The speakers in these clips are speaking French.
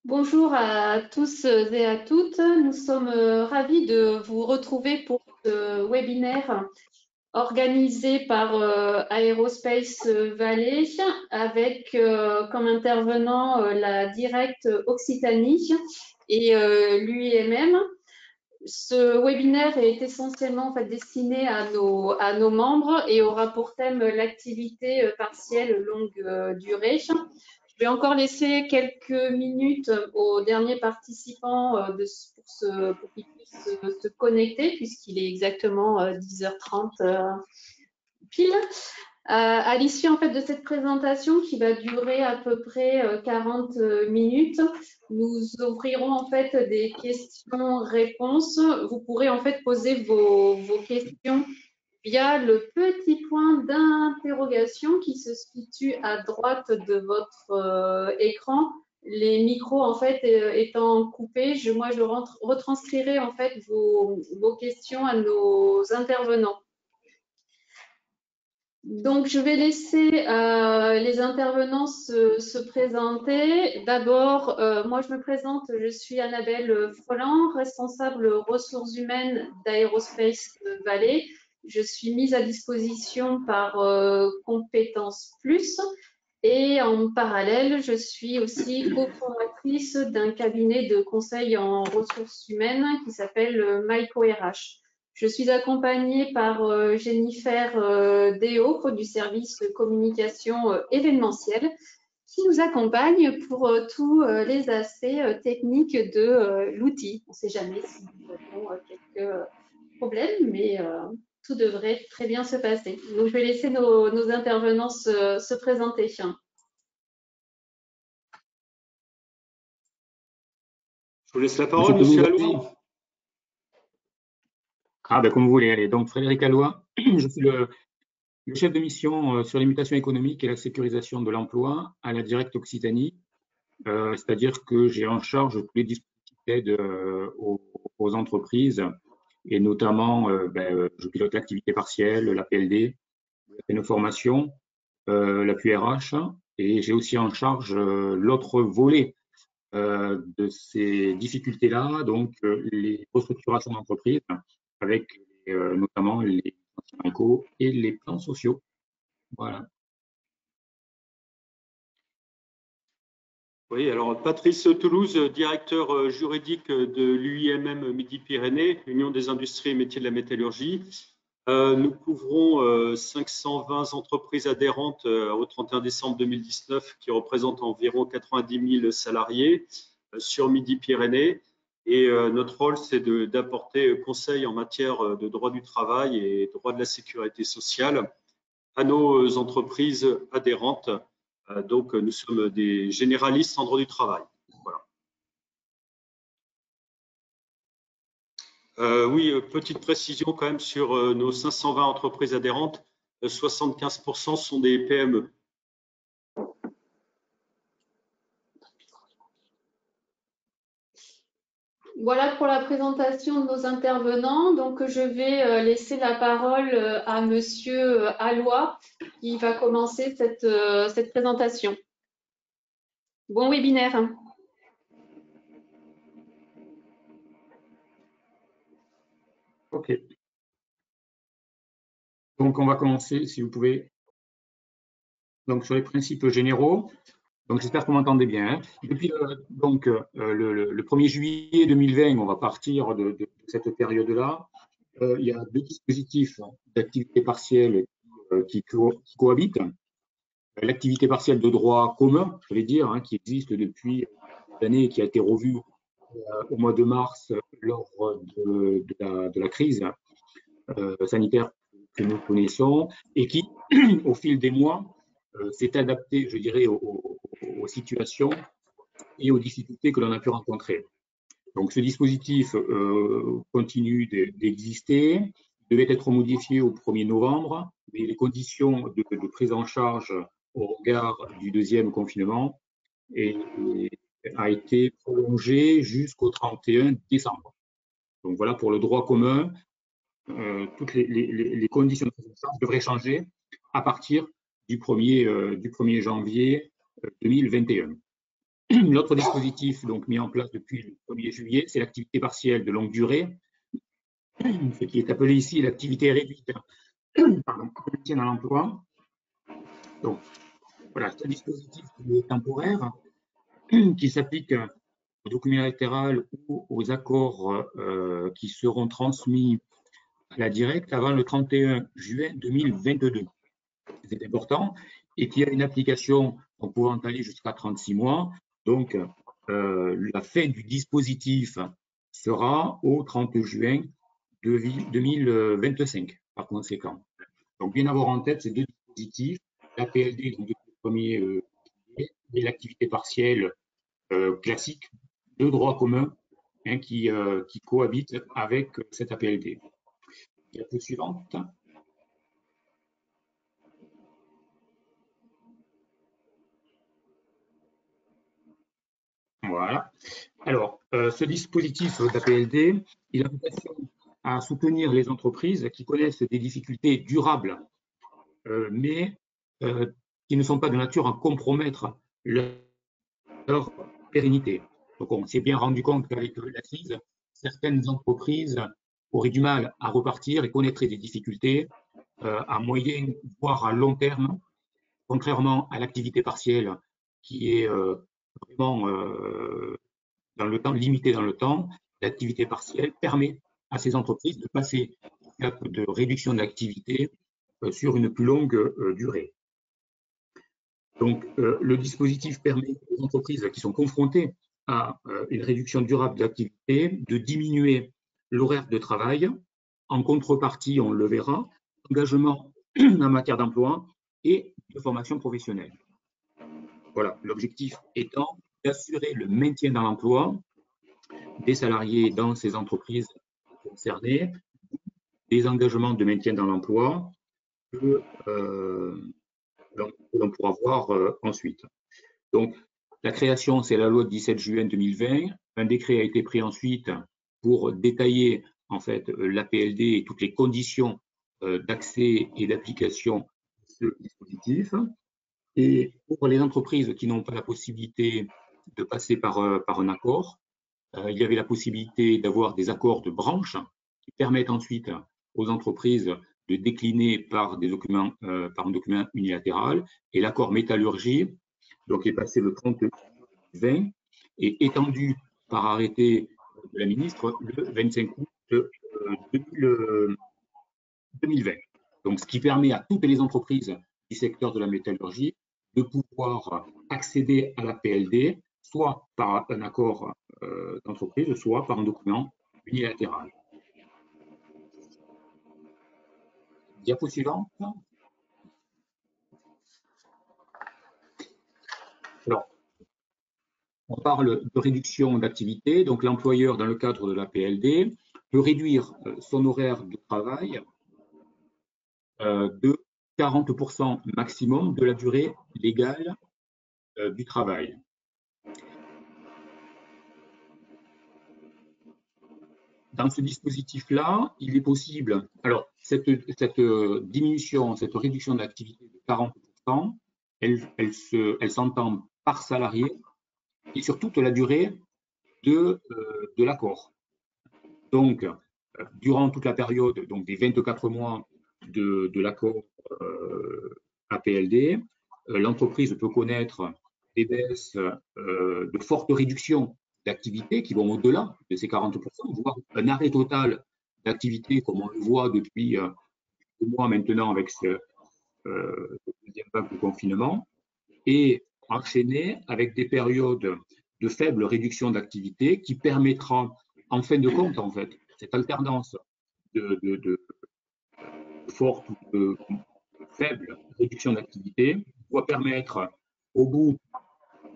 Bonjour à tous et à toutes. Nous sommes ravis de vous retrouver pour ce webinaire organisé par Aerospace Valley avec comme intervenant la Directe Occitanie et l'UIMM. Ce webinaire est essentiellement destiné à nos membres et aura pour thème l'activité partielle longue durée. Je vais encore laisser quelques minutes aux derniers participants pour qu'ils puissent se connecter puisqu'il est exactement 10h30 pile. À l'issue de cette présentation qui va durer à peu près 40 minutes, nous ouvrirons des questions-réponses. Vous pourrez poser vos questions via le petit point d'interrogation qui se situe à droite de votre écran. Les micros étant coupés, moi je retranscrirai vos questions à nos intervenants. Donc, je vais laisser les intervenants se présenter. D'abord, moi, je me présente, je suis Annabelle Froland, responsable ressources humaines d'Aerospace Valley. Je suis mise à disposition par Compétences Plus et en parallèle, je suis aussi cofondatrice d'un cabinet de conseil en ressources humaines qui s'appelle MyCoRH. Je suis accompagnée par Jennifer Deo du service de communication événementielle qui nous accompagne pour tous les aspects techniques de l'outil. On ne sait jamais si nous avons quelques problèmes, mais tout devrait très bien se passer. Donc, je vais laisser nos intervenants se présenter. Je vous laisse la parole, Monsieur Alloy. Comme vous voulez. Allez. Donc, Frédéric Alloy, je suis le chef de mission sur les mutations économiques et la sécurisation de l'emploi à la Directe Occitanie. C'est-à-dire que j'ai en charge tous les dispositifs d'aide aux entreprises et notamment, je pilote l'activité partielle, la PLD, une formation, l'appui RH et j'ai aussi en charge l'autre volet de ces difficultés-là, donc les restructurations d'entreprise avec notamment les plans éco et les plans sociaux. Voilà. Oui, alors Patrice Toulouse, directeur juridique de l'UIMM Midi-Pyrénées, Union des industries et métiers de la métallurgie. Nous couvrons 520 entreprises adhérentes au 31 décembre 2019 qui représentent environ 90 000 salariés sur Midi-Pyrénées. Et notre rôle, c'est d'apporter conseil en matière de droit du travail et droit de la sécurité sociale à nos entreprises adhérentes. Donc, nous sommes des généralistes en droit du travail. Voilà. Oui, petite précision quand même sur nos 520 entreprises adhérentes, 75% sont des PME. Voilà pour la présentation de nos intervenants. Donc, je vais laisser la parole à Monsieur Alloy qui va commencer cette présentation. Bon webinaire. OK. Donc, on va commencer, si vous pouvez. Donc, sur les principes généraux. Donc, j'espère que vous m'entendez bien. Depuis le 1er juillet 2020, on va partir de cette période-là. Il y a deux dispositifs d'activité partielle qui cohabitent. L'activité partielle de droit commun, je vais dire, qui existe depuis des années et qui a été revue au mois de mars lors de la crise sanitaire que nous connaissons et qui, au fil des mois, s'est adapté, je dirais, aux situations et aux difficultés que l'on a pu rencontrer. Donc, ce dispositif continue d'exister, devait être modifié au 1er novembre, mais les conditions de prise en charge au regard du deuxième confinement a été prolongé jusqu'au 31 décembre. Donc, voilà pour le droit commun. Toutes les conditions de prise en charge devraient changer à partir du 1er janvier 2021. L'autre dispositif donc, mis en place depuis le 1er juillet, c'est l'activité partielle de longue durée, ce qui est appelé ici l'activité réduite pardon, de maintien dans l'emploi. Donc, voilà, c'est un dispositif qui est temporaire, qui s'applique aux documents unilatéraux ou aux accords qui seront transmis à la directe avant le 31 juin 2022. C'est important, et qui a une application pouvant aller jusqu'à 36 mois. Donc, la fin du dispositif sera au 30 juin 2025, par conséquent. Donc, bien avoir en tête ces deux dispositifs, l'APLD, donc depuis le 1er juillet, et l'activité partielle classique de droit commun hein, qui cohabite avec cette APLD. Diapo suivante. Voilà. Alors, ce dispositif d'APLD, il a vocation à soutenir les entreprises qui connaissent des difficultés durables, mais qui ne sont pas de nature à compromettre leur pérennité. Donc, on s'est bien rendu compte qu'avec la crise, certaines entreprises auraient du mal à repartir et connaîtraient des difficultés à moyen, voire à long terme, contrairement à l'activité partielle qui est vraiment dans le temps, limité dans le temps. L'activité partielle permet à ces entreprises de passer au cap de réduction d'activité sur une plus longue durée. Donc, le dispositif permet aux entreprises qui sont confrontées à une réduction durable d'activité de diminuer l'horaire de travail. En contrepartie, on le verra, engagement en matière d'emploi et de formation professionnelle. Voilà, l'objectif étant d'assurer le maintien dans l'emploi des salariés dans ces entreprises concernées, des engagements de maintien dans l'emploi que l'on pourra voir ensuite. Donc, la création, c'est la loi du 17 juin 2020. Un décret a été pris ensuite pour détailler en fait l'APLD et toutes les conditions d'accès et d'application de ce dispositif. Et pour les entreprises qui n'ont pas la possibilité de passer par un accord, il y avait la possibilité d'avoir des accords de branche qui permettent ensuite aux entreprises de décliner par un document unilatéral. Et l'accord métallurgie donc, est passé le 30 20 et étendu par arrêté de la ministre le 25 août 2020. Donc, ce qui permet à toutes les entreprises du secteur de la métallurgie de pouvoir accéder à la PLD, soit par un accord d'entreprise, soit par un document unilatéral. Diapo suivante. Alors, on parle de réduction d'activité. Donc, l'employeur, dans le cadre de la PLD, peut réduire son horaire de travail de 40% maximum de la durée légale du travail. Dans ce dispositif-là, il est possible, alors cette diminution, cette réduction d'activité de 40%, elle s'entend par salarié et sur toute la durée de l'accord. Donc, durant toute la période donc des 24 mois de l'accord APLD, l'entreprise peut connaître des baisses de forte réduction d'activité qui vont au-delà de ces 40%, voire un arrêt total d'activité comme on le voit depuis 2 mois maintenant avec ce deuxième vague de confinement, et enchaîner avec des périodes de faible réduction d'activité qui permettra en fin de compte, en fait, cette alternance de forte ou de faible réduction d'activité doit permettre au bout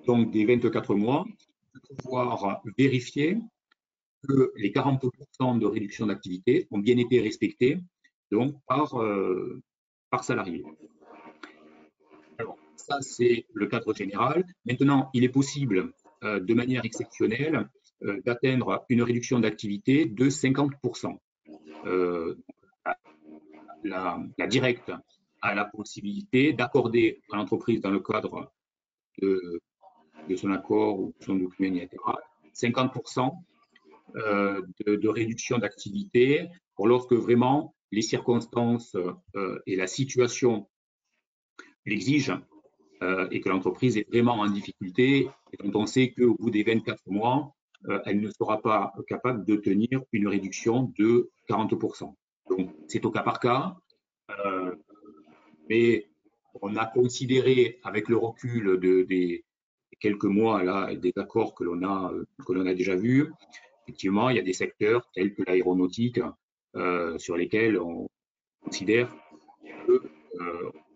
donc des 24 mois de pouvoir vérifier que les 40% de réduction d'activité ont bien été respectés donc par salarié. Alors, ça, c'est le cadre général. Maintenant, il est possible, de manière exceptionnelle, d'atteindre une réduction d'activité de 50%. La directe a la possibilité d'accorder à l'entreprise, dans le cadre de de son accord ou de son document unilatéral, 50% de réduction d'activité pour lorsque vraiment les circonstances et la situation l'exigent et que l'entreprise est vraiment en difficulté et dont on sait qu'au bout des 24 mois, elle ne sera pas capable de tenir une réduction de 40%. Donc, c'est au cas par cas, mais on a considéré, avec le recul des quelques mois là, des accords que l'on a déjà vus, effectivement, il y a des secteurs tels que l'aéronautique sur lesquels on considère qu'on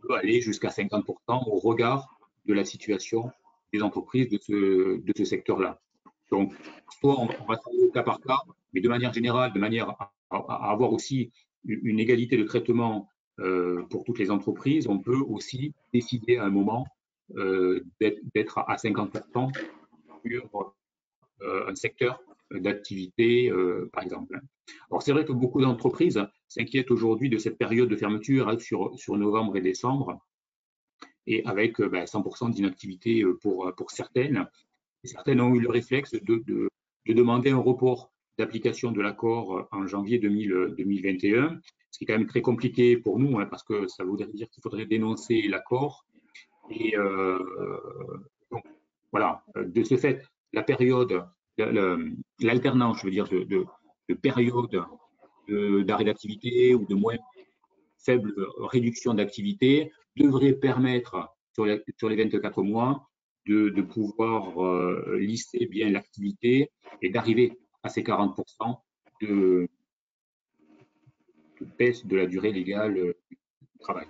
peut aller jusqu'à 50% au regard de la situation des entreprises de ce secteur-là. Donc, soit on va travailler au cas par cas, mais de manière générale, de manière à avoir aussi une égalité de traitement pour toutes les entreprises, on peut aussi décider à un moment d'être à 50% sur un secteur d'activité, par exemple. Alors, c'est vrai que beaucoup d'entreprises s'inquiètent aujourd'hui de cette période de fermeture sur novembre et décembre, et avec 100% d'inactivité pour certaines. Et certaines ont eu le réflexe de demander un report d'application de l'accord en janvier 2021, ce qui est quand même très compliqué pour nous, hein, parce que ça voudrait dire qu'il faudrait dénoncer l'accord. Et donc, voilà, de ce fait, la période, l'alternance, je veux dire, de période d'arrêt d'activité ou de moins faible réduction d'activité devrait permettre, sur les 24 mois, de pouvoir lister bien l'activité et d'arriver à ces 40% de baisse de la durée légale du travail.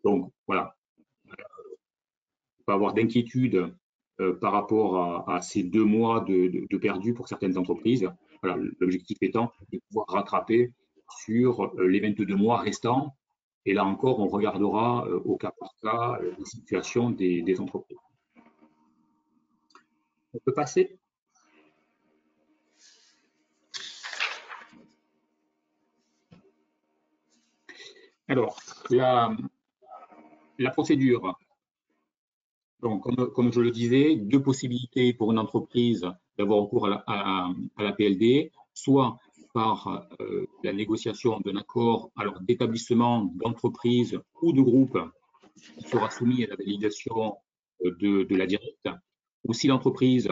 Donc, voilà. Il ne faut pas avoir d'inquiétude par rapport à ces 2 mois de perdu pour certaines entreprises. Voilà, l'objectif étant de pouvoir rattraper sur les 22 mois restants. Et là encore, on regardera au cas par cas les situations des entreprises. On peut passer. Alors, la procédure. Donc, comme je le disais, 2 possibilités pour une entreprise d'avoir recours à la PLD, soit par la négociation d'un accord d'établissement, d'entreprise ou de groupe qui sera soumis à la validation de la directe, ou si l'entreprise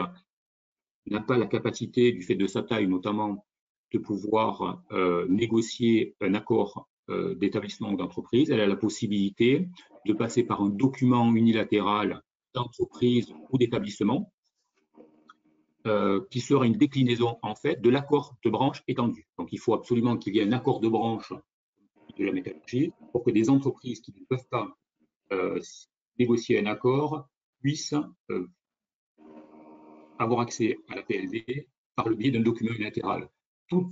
n'a pas la capacité, du fait de sa taille notamment, de pouvoir négocier un accord d'établissement ou d'entreprise, elle a la possibilité de passer par un document unilatéral d'entreprise ou d'établissement qui sera une déclinaison en fait de l'accord de branche étendu. Donc il faut absolument qu'il y ait un accord de branche de la métallurgie pour que des entreprises qui ne peuvent pas négocier un accord puissent avoir accès à la PLD par le biais d'un document unilatéral. Tous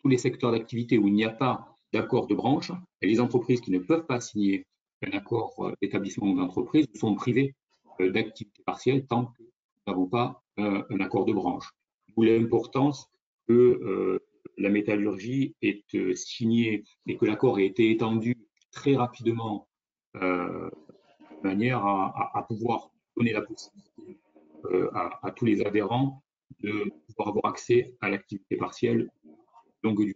les secteurs d'activité où il n'y a pas d'accord de branche, et les entreprises qui ne peuvent pas signer un accord d'établissement ou d'entreprise sont privées d'activité partielle tant que nous n'avons pas un accord de branche. D'où l'importance que la métallurgie ait signé et que l'accord ait été étendu très rapidement de manière à pouvoir donner la possibilité à tous les adhérents de pouvoir avoir accès à l'activité partielle longue durée.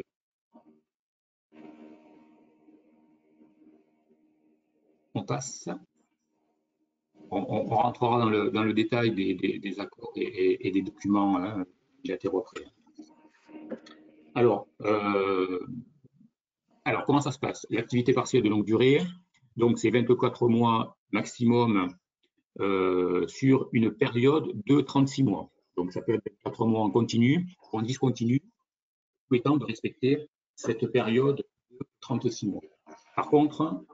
On passe. On rentrera dans le détail des accords et des documents bilatéraux après. Alors, comment ça se passe? L'activité partielle de longue durée, donc c'est 24 mois maximum sur une période de 36 mois. Donc, ça peut être 24 mois en continu ou en discontinu, souhaitant de respecter cette période de 36 mois. Par contre,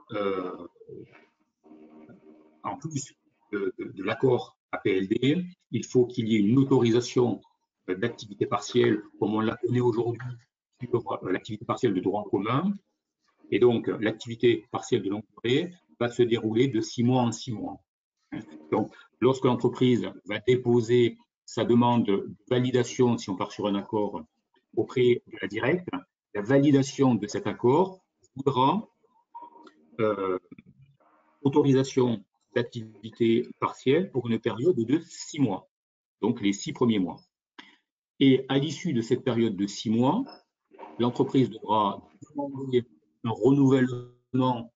en plus de l'accord APLD, il faut qu'il y ait une autorisation d'activité partielle, comme on la connaît aujourd'hui, sur l'activité partielle de droit commun. Et donc, l'activité partielle de longue durée va se dérouler de 6 mois en 6 mois. Donc, lorsque l'entreprise va déposer sa demande de validation, si on part sur un accord, auprès de la directe, la validation de cet accord voudra autorisation d'activité partielle pour une période de 6 mois. donc les 6 premiers mois. Et à l'issue de cette période de 6 mois, l'entreprise devra demander un renouvellement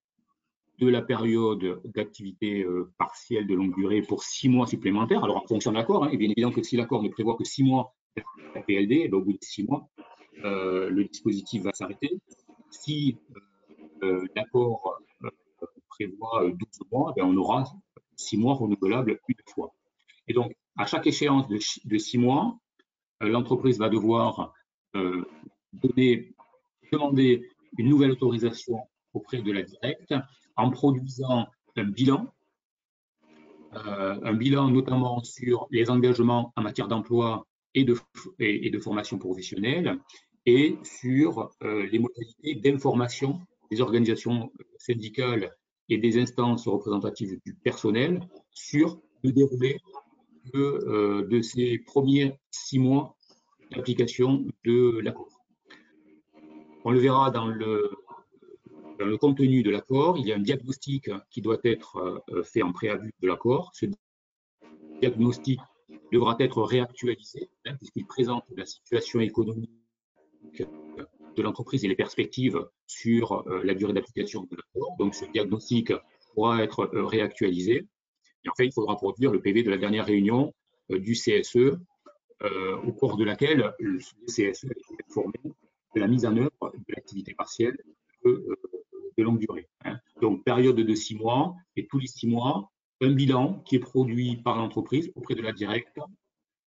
de la période d'activité partielle de longue durée pour 6 mois supplémentaires. Alors, en fonction de l'accord, bien évidemment que si l'accord ne prévoit que 6 mois de PLD, au bout de 6 mois, le dispositif va s'arrêter. Si l'accord prévoit 12 mois, on aura 6 mois renouvelables une fois. Et donc, à chaque échéance de 6 mois, l'entreprise va devoir demander une nouvelle autorisation auprès de la directe en produisant un bilan notamment sur les engagements en matière d'emploi et de formation professionnelle et sur les modalités d'information des organisations syndicales et des instances représentatives du personnel sur le déroulé de ces premiers 6 mois d'application de l'accord. On le verra dans le contenu de l'accord. Il y a un diagnostic qui doit être fait en préavis de l'accord. Ce diagnostic devra être réactualisé puisqu'il présente la situation économique de l'entreprise et les perspectives sur la durée d'application de l'accord. Donc, ce diagnostic pourra être réactualisé. Et enfin, il faudra produire le PV de la dernière réunion du CSE, au cours de laquelle le CSE est informé de la mise en œuvre de l'activité partielle de longue durée. Donc, période de 6 mois, et tous les 6 mois, un bilan qui est produit par l'entreprise auprès de la directe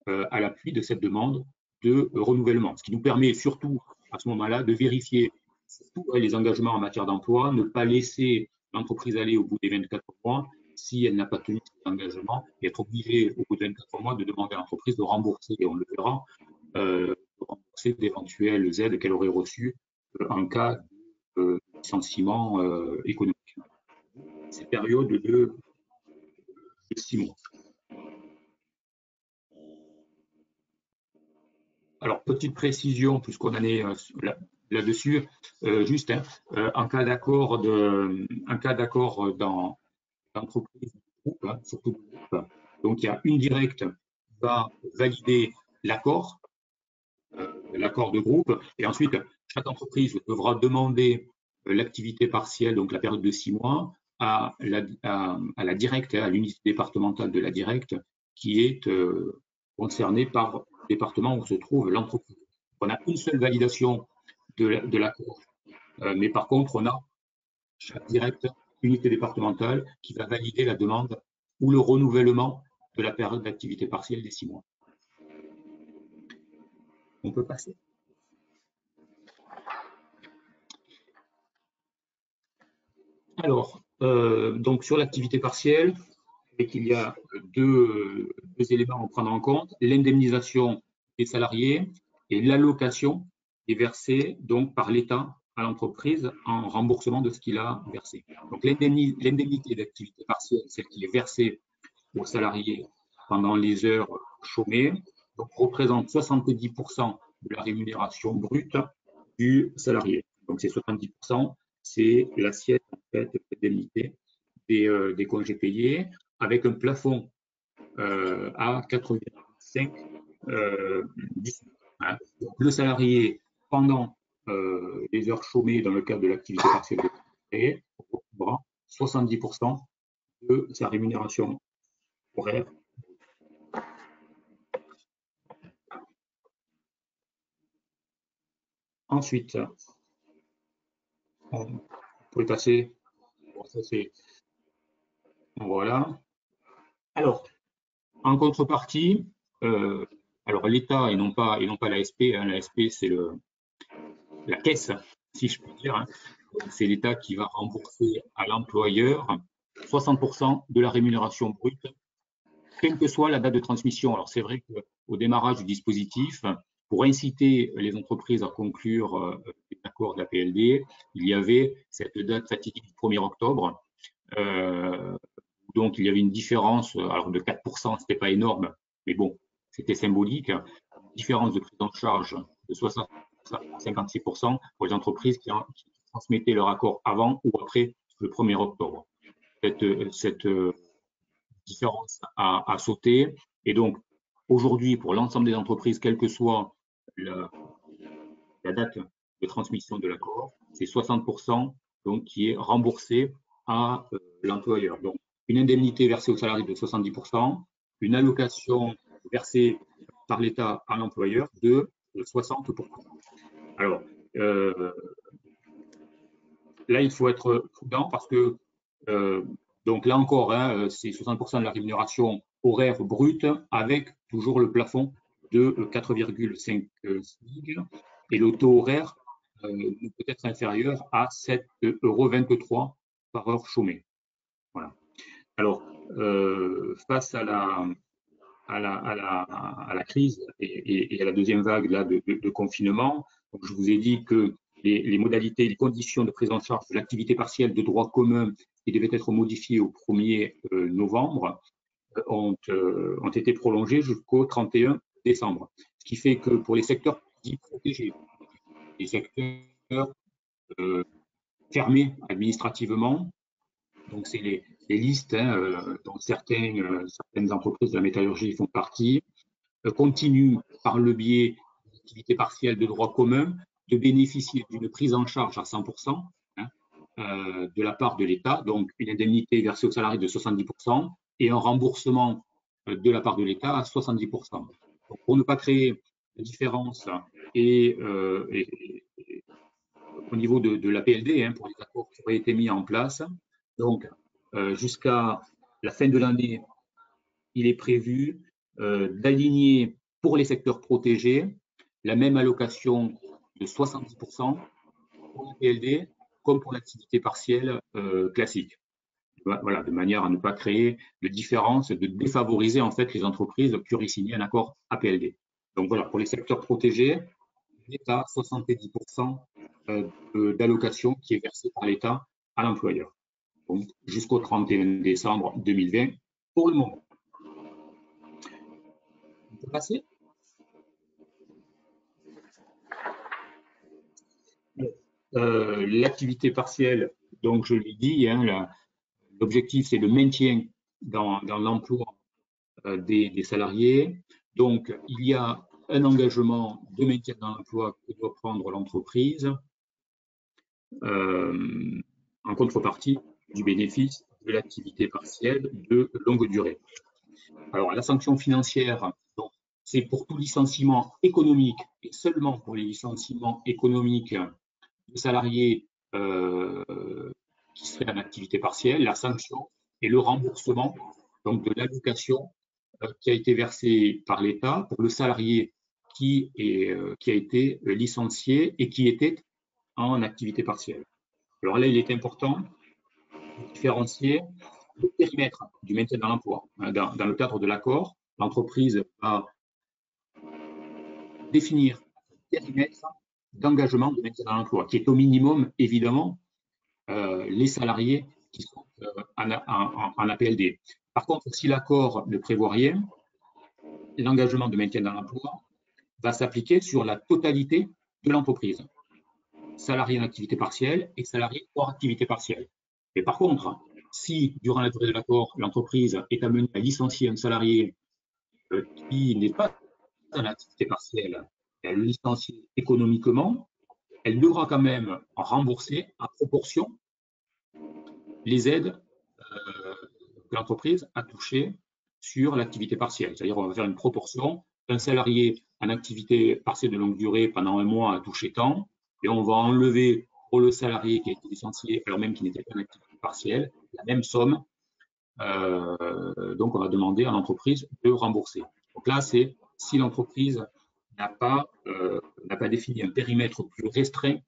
à l'appui de cette demande de renouvellement. Ce qui nous permet surtout, à ce moment-là, de vérifier surtout les engagements en matière d'emploi, ne pas laisser l'entreprise aller au bout des 24 mois si elle n'a pas tenu cet engagement et être obligée au bout de 24 mois de demander à l'entreprise de rembourser, et on le verra, rembourser d'éventuelles aides qu'elle aurait reçues en cas de licenciement économique. Ces périodes de 6 mois. Alors, petite précision, puisqu'on en est là-dessus, juste, en cas d'accord dans l'entreprise, surtout du groupe, donc il y a une directe qui va valider l'accord de groupe, et ensuite, chaque entreprise devra demander l'activité partielle, donc la période de 6 mois, à la directe, à l'unité départementale de la directe, qui est concernée par le département où se trouve l'entreprise. On a une seule validation de l'accord, mais par contre, on a chaque directe, unité départementale, qui va valider la demande ou le renouvellement de la période d'activité partielle des 6 mois. On peut passer. Alors, donc sur l'activité partielle, il y a deux éléments à prendre en compte, l'indemnisation des salariés et l'allocation qui est versée donc par l'État à l'entreprise en remboursement de ce qu'il a versé. Donc l'indemnité d'activité partielle, celle qui est versée aux salariés pendant les heures chômées, donc représente 70% de la rémunération brute du salarié. Donc ces 70%, c'est l'assiette en fait d'indemnité des congés payés, avec un plafond à 4,5 Donc, le salarié, pendant les heures chômées dans le cadre de l'activité partielle de recevra 70% de sa rémunération horaire. Ensuite, on peut passer. Bon, ça c'est. Voilà. Alors, en contrepartie, alors l'État et non pas l'ASP, l'ASP c'est la caisse, si je puis dire, c'est l'État qui va rembourser à l'employeur 60% de la rémunération brute, quelle que soit la date de transmission. Alors c'est vrai qu'au démarrage du dispositif, pour inciter les entreprises à conclure des accords d'APLD, il y avait cette date fatidique du 1er octobre. Donc, il y avait une différence, alors de 4%, ce n'était pas énorme, mais bon, c'était symbolique, une différence de prise en charge de 60 à 56% pour les entreprises qui transmettaient leur accord avant ou après le 1er octobre. Cette différence a sauté, et donc, aujourd'hui, pour l'ensemble des entreprises, quelle que soit la date de transmission de l'accord, c'est 60% donc, qui est remboursé à l'employeur. Donc, une indemnité versée aux salariés de 70%, une allocation versée par l'État à l'employeur de 60%. Alors, là, il faut être prudent parce que, donc là encore, hein, c'est 60% de la rémunération horaire brute avec toujours le plafond de 4,5 SMIC et le taux horaire ne peut être inférieur à 7,23 € par heure chômée. Voilà. Alors, face à la crise et à la deuxième vague là, de confinement, donc je vous ai dit que les modalités, les conditions de prise en charge de l'activité partielle de droit commun qui devaient être modifiées au 1er novembre ont été prolongées jusqu'au 31 décembre. Ce qui fait que pour les secteurs dits protégés, les secteurs fermés administrativement, donc c'est les listes hein, dont certaines entreprises de la métallurgie font partie, continuent par le biais d'activités partielles de droit commun de bénéficier d'une prise en charge à 100% hein, de la part de l'État, donc une indemnité versée aux salariés de 70% et un remboursement de la part de l'État à 70%. Donc, pour ne pas créer de différence et au niveau de l'APLD, hein, pour les accords qui auraient été mis en place, donc jusqu'à la fin de l'année, il est prévu d'aligner pour les secteurs protégés la même allocation de 70% pour la PLD comme pour l'activité partielle classique. Voilà, de manière à ne pas créer de différence, de défavoriser en fait les entreprises qui auraient signé un accord APLD. Donc voilà, pour les secteurs protégés, l'État 70% d'allocation qui est versée par l'État à l'employeur. Donc jusqu'au 31 décembre 2020 pour le moment. On peut passer ? L'activité partielle, donc je l'ai dit, hein, l'objectif c'est le maintien dans l'emploi des salariés. Donc il y a un engagement de maintien dans l'emploi que doit prendre l'entreprise en contrepartie du bénéfice de l'activité partielle de longue durée. Alors la sanction financière, c'est pour tout licenciement économique et seulement pour les licenciements économiques de salariés qui seraient en activité partielle, la sanction et le remboursement donc de l'allocation qui a été versée par l'État pour le salarié qui a été licencié et qui était en activité partielle. Alors là, il est important de différencier le périmètre du maintien dans l'emploi. Dans le cadre de l'accord, l'entreprise va définir un périmètre d'engagement de maintien dans l'emploi, qui est au minimum, évidemment, les salariés qui sont en APLD. Par contre, si l'accord ne prévoit rien, l'engagement de maintien dans l'emploi va s'appliquer sur la totalité de l'entreprise, salariés en activité partielle et salariés hors activité partielle. Mais par contre, si, durant la durée de l'accord, l'entreprise est amenée à licencier un salarié qui n'est pas en activité partielle et à le licencier économiquement, elle devra quand même rembourser à proportion les aides que l'entreprise a touchées sur l'activité partielle. C'est-à-dire on va faire une proportion. Un salarié en activité partielle de longue durée pendant un mois a touché tant, et on va enlever pour le salarié qui a été licencié alors même qu'il n'était pas en activité partielle la même somme. Donc on va demander à l'entreprise de rembourser. Donc là, c'est si l'entreprise n'a pas défini un périmètre plus restreint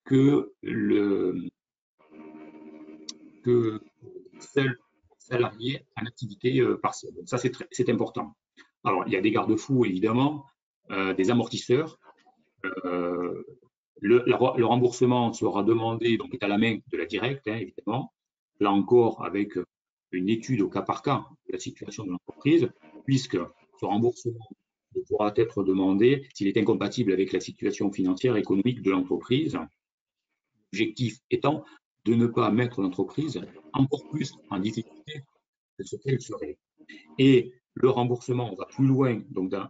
que seul salarié en activité partielle. Donc ça, c'est important. Alors, il y a des garde-fous, évidemment, des amortisseurs. Le remboursement sera demandé, donc est à la main de la directe, hein, évidemment. Là encore, avec une étude au cas par cas de la situation de l'entreprise, puisque ce remboursement ne pourra être demandé s'il est incompatible avec la situation financière et économique de l'entreprise. L'objectif étant de ne pas mettre l'entreprise encore plus en difficulté que ce qu'elle serait. Et le remboursement, on va plus loin, donc dans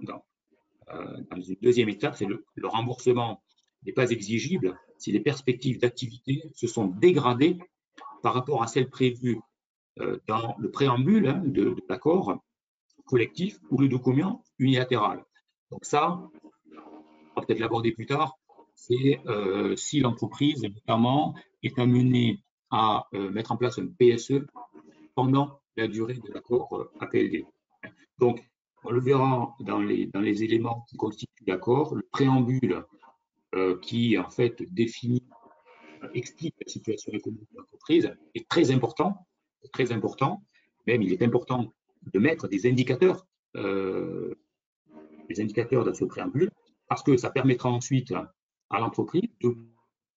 une deuxième étape, c'est le remboursement n'est pas exigible si les perspectives d'activité se sont dégradées par rapport à celles prévues dans le préambule de l'accord collectif ou le document unilatéral. Donc ça, on va peut-être l'aborder plus tard, c'est si l'entreprise, notamment, est amenée à mettre en place un PSE pendant la durée de l'accord APLD. Donc, on le verra dans les éléments qui constituent l'accord, le préambule qui, en fait, explique la situation économique de l'entreprise est très important, même il est important de mettre des indicateurs dans ce préambule, parce que ça permettra ensuite à l'entreprise de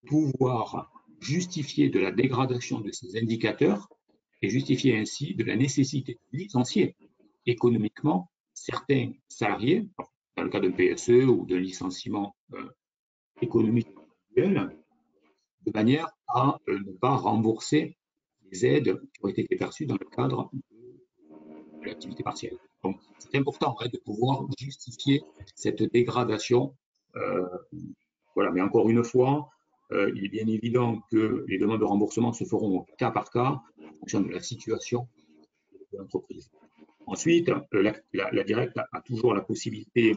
pouvoir justifier de la dégradation de ces indicateurs et justifier ainsi de la nécessité de licencier économiquement certains salariés, dans le cas d'un PSE ou d'un licenciement économique individuel, de manière à ne pas rembourser les aides qui ont été perçues dans le cadre de l'activité partielle. Donc, c'est important de pouvoir justifier cette dégradation. Voilà, mais encore une fois, il est bien évident que les demandes de remboursement se feront au cas par cas en fonction de la situation de l'entreprise. Ensuite, la directe a toujours la possibilité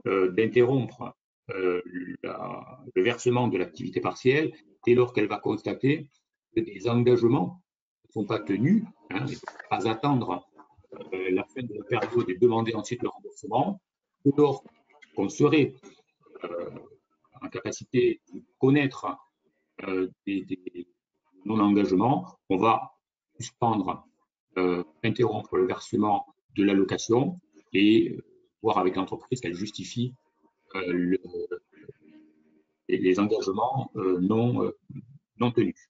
d'interrompre le versement de l'activité partielle dès lors qu'elle va constater que des engagements ne sont pas tenus, ne pas attendre la fin de la période et demander ensuite le remboursement, dès lors qu'on serait en capacité de connaître des non-engagements, on va suspendre, interrompre le versement de l'allocation et voir avec l'entreprise qu'elle justifie les engagements non tenus.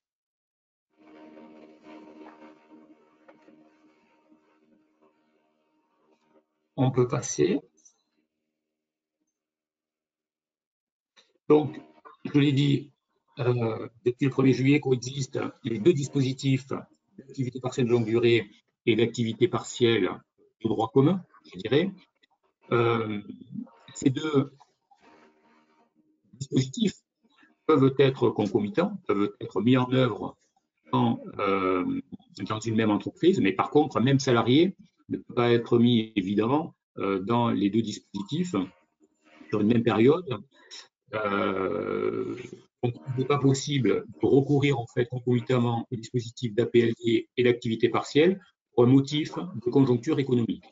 On peut passer. Donc, je l'ai dit, depuis le 1er juillet coexistent les deux dispositifs d'activité partielle de longue durée et d'activité partielle de droit commun, je dirais. Ces deux dispositifs peuvent être concomitants, peuvent être mis en œuvre dans une même entreprise, mais par contre, un même salarié ne peut pas être mis, évidemment, dans les deux dispositifs sur une même période. Donc, il n'est pas possible de recourir en fait concomitamment au dispositif d'APLD et d'activité partielle pour un motif de conjoncture économique.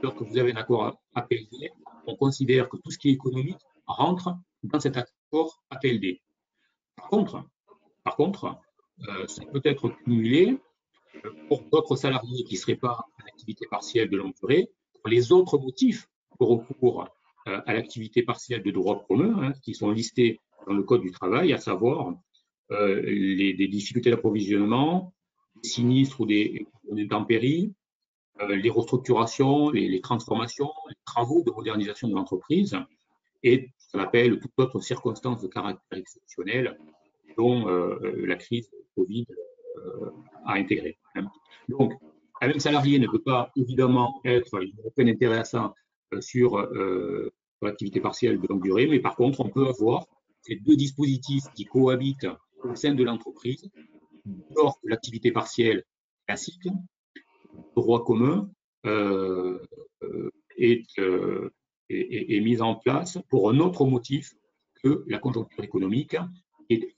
Lorsque vous avez un accord APLD, on considère que tout ce qui est économique rentre dans cet accord APLD. Par contre, ça peut être cumulé pour d'autres salariés qui ne seraient pas en activité partielle de longue durée, pour les autres motifs de recours à l'activité partielle de droit commun, qui sont listés dans le Code du travail, à savoir des difficultés d'approvisionnement, des sinistres ou des intempéries, les restructurations, les transformations, les travaux de modernisation de l'entreprise et ce qu'on appelle toute autre circonstance de caractère exceptionnel dont la crise Covid a intégré. Donc, un même salarié ne peut pas évidemment être, il n'y a aucun intérêt à ça, sur l'activité partielle de longue durée, mais par contre, on peut avoir ces deux dispositifs qui cohabitent au sein de l'entreprise, lors que l'activité partielle classique, droit commun, est mise en place pour un autre motif que la conjoncture économique, qui est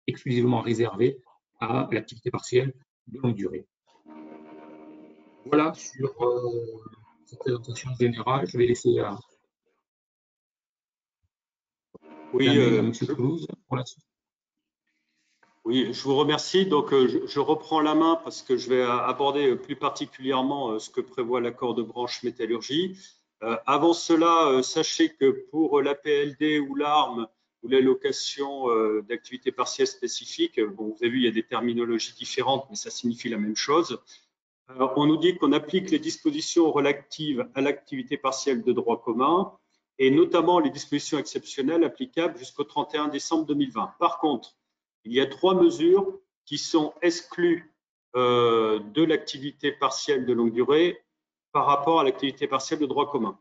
exclusivement réservée à l'activité partielle de longue durée. Voilà sur cette présentation générale. Je vais laisser à M. Toulouse pour la suite. Oui, je vous remercie. Donc, je reprends la main parce que je vais aborder plus particulièrement ce que prévoit l'accord de branche métallurgie. Avant cela, sachez que pour l'APLD ou l'ARM ou l'allocation d'activité partielle spécifique, bon, vous avez vu, il y a des terminologies différentes, mais ça signifie la même chose. On nous dit qu'on applique les dispositions relatives à l'activité partielle de droit commun et notamment les dispositions exceptionnelles applicables jusqu'au 31 décembre 2020. Par contre, il y a 3 mesures qui sont exclues de l'activité partielle de longue durée par rapport à l'activité partielle de droit commun.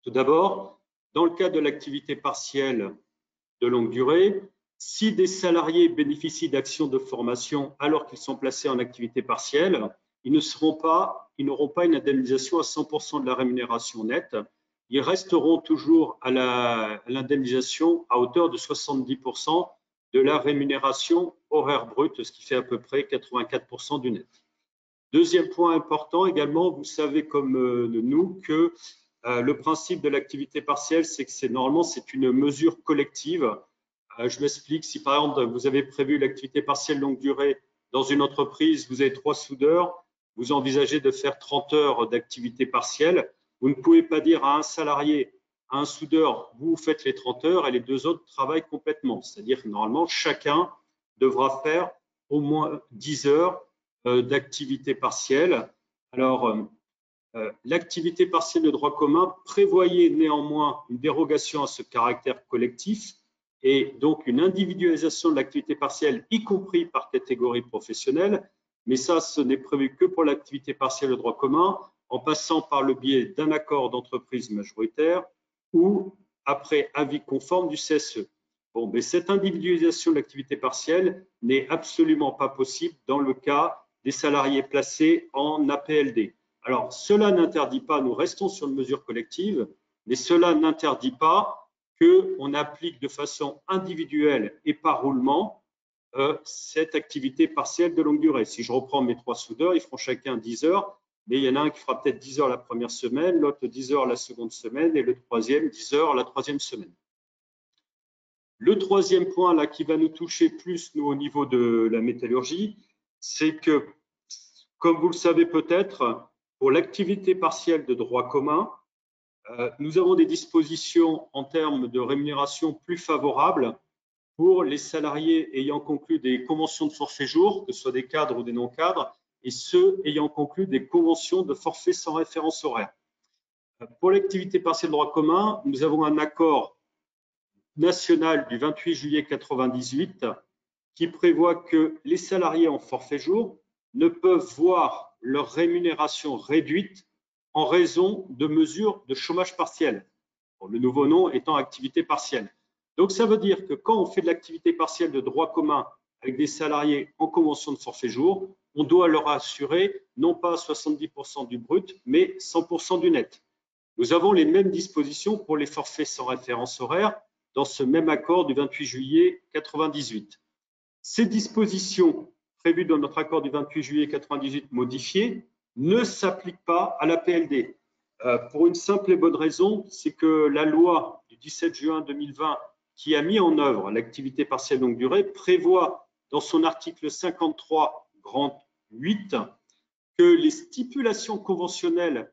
Tout d'abord, dans le cas de l'activité partielle de longue durée, si des salariés bénéficient d'actions de formation alors qu'ils sont placés en activité partielle, ils n'auront pas une indemnisation à 100% de la rémunération nette. Ils resteront toujours à l'indemnisation à hauteur de 70% de la rémunération horaire brute, ce qui fait à peu près 84% du net. Deuxième point important également, vous savez comme nous que le principe de l'activité partielle, c'est que normalement c'est une mesure collective. Je m'explique, si par exemple vous avez prévu l'activité partielle longue durée dans une entreprise, vous avez 3 soudeurs, vous envisagez de faire 30 heures d'activité partielle, vous ne pouvez pas dire à un salarié, à un soudeur, vous faites les 30 heures et les 2 autres travaillent complètement. C'est-à-dire que normalement, chacun devra faire au moins 10 heures d'activité partielle. Alors, l'activité partielle de droit commun prévoyait néanmoins une dérogation à ce caractère collectif et donc une individualisation de l'activité partielle, y compris par catégorie professionnelle. Mais ça, ce n'est prévu que pour l'activité partielle de droit commun, en passant par le biais d'un accord d'entreprise majoritaire ou après avis conforme du CSE. Bon, mais cette individualisation de l'activité partielle n'est absolument pas possible dans le cas des salariés placés en APLD. Alors, cela n'interdit pas, nous restons sur une mesure collective, mais cela n'interdit pas qu'on applique de façon individuelle et par roulement cette activité partielle de longue durée. Si je reprends mes 3 soudeurs, ils feront chacun 10 heures, mais il y en a un qui fera peut-être 10 heures la première semaine, l'autre 10 heures la seconde semaine et le troisième 10 heures la troisième semaine. Le troisième point là qui va nous toucher plus, nous, au niveau de la métallurgie, c'est que, comme vous le savez peut-être, pour l'activité partielle de droit commun, nous avons des dispositions en termes de rémunération plus favorables pour les salariés ayant conclu des conventions de forfait jour, que ce soit des cadres ou des non-cadres, et ceux ayant conclu des conventions de forfait sans référence horaire. Pour l'activité partielle de droit commun, nous avons un accord national du 28 juillet 1998 qui prévoit que les salariés en forfait jour ne peuvent voir leur rémunération réduite en raison de mesures de chômage partiel. Bon, le nouveau nom étant activité partielle. Donc, ça veut dire que quand on fait de l'activité partielle de droit commun avec des salariés en convention de forfait jour, on doit leur assurer non pas 70% du brut, mais 100% du net. Nous avons les mêmes dispositions pour les forfaits sans référence horaire dans ce même accord du 28 juillet 1998. Ces dispositions prévues dans notre accord du 28 juillet 1998 modifié ne s'appliquent pas à la PLD. Pour une simple et bonne raison, c'est que la loi du 17 juin 2020 qui a mis en œuvre l'activité partielle longue durée prévoit dans son article 53 grand 8 que les stipulations conventionnelles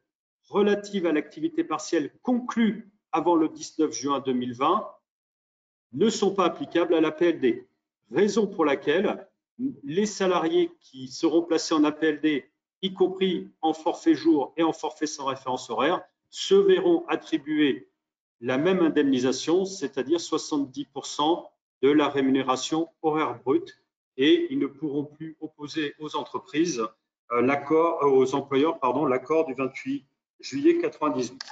relatives à l'activité partielle conclues avant le 19 juin 2020 ne sont pas applicables à l'APLD. Raison pour laquelle les salariés qui seront placés en APLD, y compris en forfait jour et en forfait sans référence horaire, se verront attribuer la même indemnisation, c'est-à-dire 70% de la rémunération horaire brute, et ils ne pourront plus opposer aux entreprises aux employeurs l'accord du 28 juillet 1998.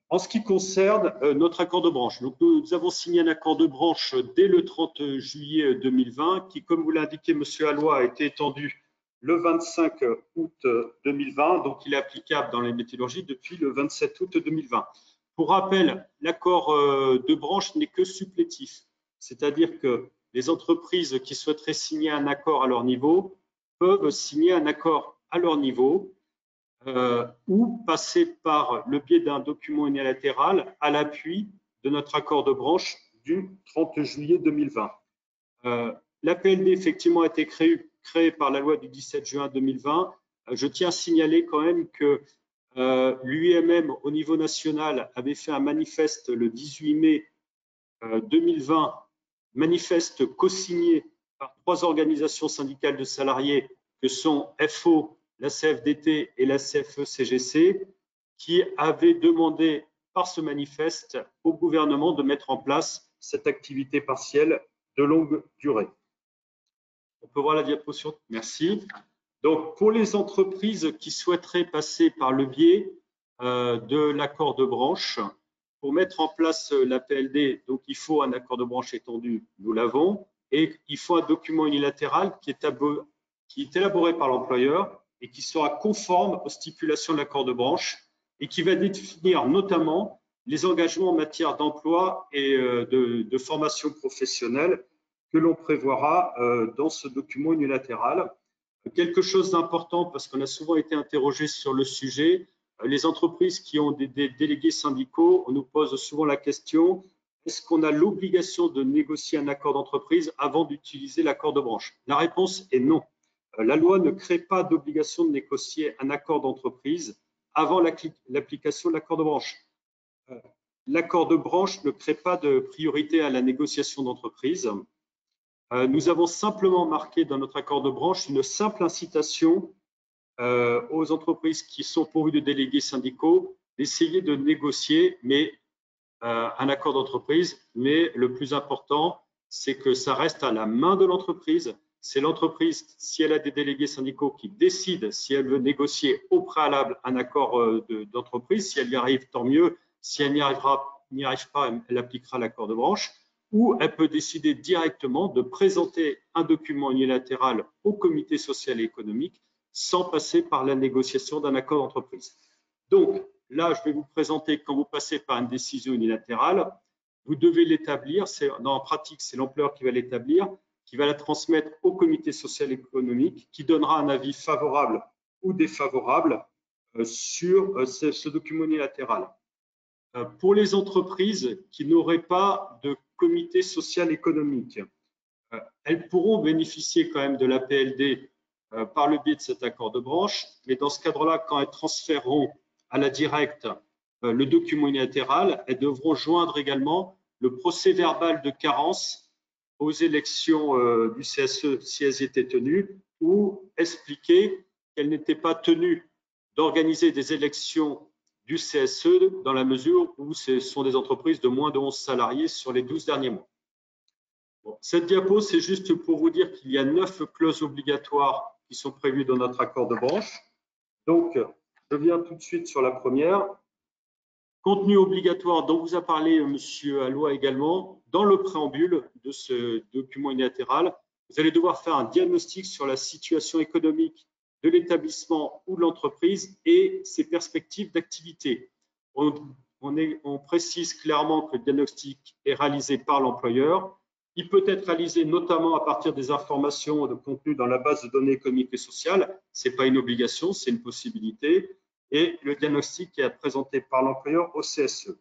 En ce qui concerne notre accord de branche, donc nous avons signé un accord de branche dès le 30 juillet 2020 qui, comme vous l'indiquez, M. Alloy, a été étendu le 25 août 2020, donc il est applicable dans les métallurgies depuis le 27 août 2020. Pour rappel, l'accord de branche n'est que supplétif, c'est-à-dire que les entreprises qui souhaiteraient signer un accord à leur niveau peuvent signer un accord à leur niveau ou passer par le biais d'un document unilatéral à l'appui de notre accord de branche du 30 juillet 2020. L'APLD, effectivement, a été créée par la loi du 17 juin 2020. Je tiens à signaler quand même que l'UIMM, au niveau national, avait fait un manifeste le 18 mai 2020, manifeste co-signé par 3 organisations syndicales de salariés que sont FO, la CFDT et la CFE-CGC, qui avaient demandé par ce manifeste au gouvernement de mettre en place cette activité partielle de longue durée. On peut voir la diapositive. Merci. Donc, pour les entreprises qui souhaiteraient passer par le biais de l'accord de branche, pour mettre en place l'APLD, donc il faut un accord de branche étendu, nous l'avons, et il faut un document unilatéral qui est élaboré par l'employeur et qui sera conforme aux stipulations de l'accord de branche et qui va définir notamment les engagements en matière d'emploi et de formation professionnelle que l'on prévoira dans ce document unilatéral. Quelque chose d'important, parce qu'on a souvent été interrogé sur le sujet, les entreprises qui ont des délégués syndicaux, on nous pose souvent la question, est-ce qu'on a l'obligation de négocier un accord d'entreprise avant d'utiliser l'accord de branche? La réponse est non. La loi ne crée pas d'obligation de négocier un accord d'entreprise avant l'application de l'accord de branche. L'accord de branche ne crée pas de priorité à la négociation d'entreprise. Nous avons simplement marqué dans notre accord de branche une simple incitation aux entreprises qui sont pourvues de délégués syndicaux d'essayer de négocier un accord d'entreprise, mais le plus important, c'est que ça reste à la main de l'entreprise. C'est l'entreprise, si elle a des délégués syndicaux, qui décide si elle veut négocier au préalable un accord d'entreprise. Si elle y arrive, tant mieux. Si elle n'y arrive pas, elle appliquera l'accord de branche. Ou elle peut décider directement de présenter un document unilatéral au comité social et économique sans passer par la négociation d'un accord d'entreprise. Donc, là, je vais vous présenter, quand vous passez par une décision unilatérale, vous devez l'établir, en pratique, c'est l'employeur qui va l'établir, qui va la transmettre au comité social et économique, qui donnera un avis favorable ou défavorable sur ce document unilatéral. Pour les entreprises qui n'auraient pas de comité social économique, elles pourront bénéficier quand même de l'APLD par le biais de cet accord de branche, mais dans ce cadre-là, quand elles transféreront à la directe le document unilatéral, elles devront joindre également le procès-verbal de carence aux élections du CSE si elles étaient tenues, ou expliquer qu'elles n'étaient pas tenues d'organiser des élections du CSE dans la mesure où ce sont des entreprises de moins de 11 salariés sur les 12 derniers mois. Bon, cette diapo, c'est juste pour vous dire qu'il y a 9 clauses obligatoires qui sont prévues dans notre accord de branche. Donc, je viens tout de suite sur la première. Contenu obligatoire dont vous a parlé M. Alloy également, dans le préambule de ce document unilatéral, vous allez devoir faire un diagnostic sur la situation économique de l'établissement ou de l'entreprise et ses perspectives d'activité. On précise clairement que le diagnostic est réalisé par l'employeur. Il peut être réalisé notamment à partir des informations de contenu dans la base de données économiques et sociales. Ce n'est pas une obligation, c'est une possibilité. Et le diagnostic est présenté par l'employeur au CSE.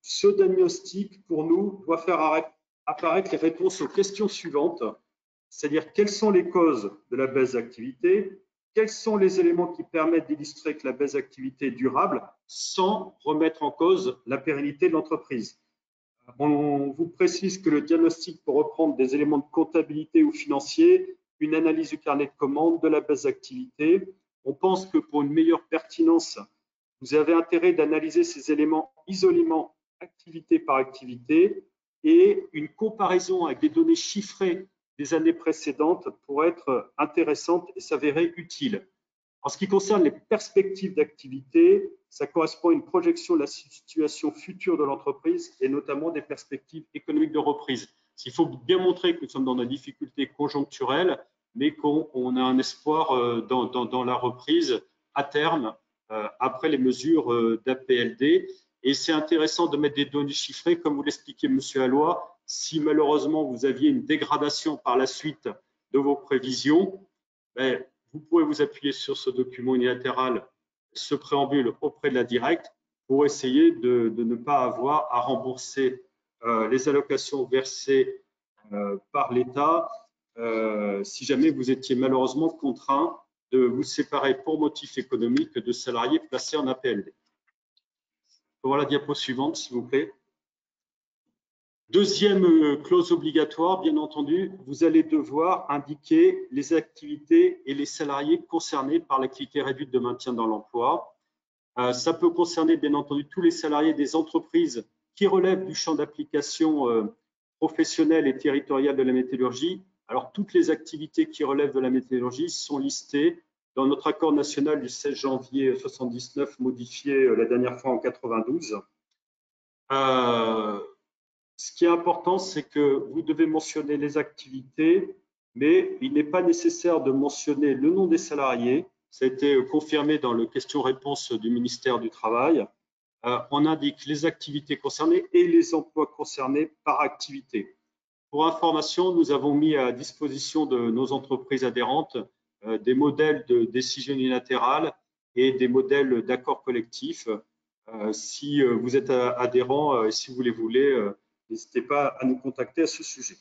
Ce diagnostic, pour nous, doit faire apparaître les réponses aux questions suivantes, c'est-à-dire quelles sont les causes de la baisse d'activité, quels sont les éléments qui permettent d'illustrer que la baisse d'activité est durable sans remettre en cause la pérennité de l'entreprise. On vous précise que le diagnostic peut reprendre des éléments de comptabilité ou financiers, une analyse du carnet de commandes, de la baisse d'activité. On pense que pour une meilleure pertinence, vous avez intérêt d'analyser ces éléments isolément, activité par activité, et une comparaison avec des données chiffrées des années précédentes pourrait être intéressante et s'avérer utile. En ce qui concerne les perspectives d'activité, ça correspond à une projection de la situation future de l'entreprise et notamment des perspectives économiques de reprise. Il faut bien montrer que nous sommes dans des difficultés conjoncturelles, mais qu'on a un espoir dans la reprise à terme après les mesures d'APLD. Et c'est intéressant de mettre des données chiffrées, comme vous l'expliquait M. Alloy. Si malheureusement vous aviez une dégradation par la suite de vos prévisions, vous pouvez vous appuyer sur ce document unilatéral, ce préambule auprès de la directe pour essayer de ne pas avoir à rembourser les allocations versées par l'État si jamais vous étiez malheureusement contraint de vous séparer pour motif économique de salariés placés en APLD. On va voir la diapo suivante, s'il vous plaît. Deuxième clause obligatoire, bien entendu, vous allez devoir indiquer les activités et les salariés concernés par l'activité réduite de maintien dans l'emploi. Ça peut concerner, bien entendu, tous les salariés des entreprises qui relèvent du champ d'application professionnel et territorial de la métallurgie Alors, toutes les activités qui relèvent de la météorologie sont listées dans notre accord national du 16 janvier 1979, modifié la dernière fois en 92. Ce qui est important, c'est que vous devez mentionner les activités, mais il n'est pas nécessaire de mentionner le nom des salariés. Ça a été confirmé dans le question-réponse du ministère du Travail. On indique les activités concernées et les emplois concernés par activité. Pour information, nous avons mis à disposition de nos entreprises adhérentes des modèles de décision unilatérale et des modèles d'accord collectif. Si vous êtes adhérent et si vous les voulez, n'hésitez pas à nous contacter à ce sujet.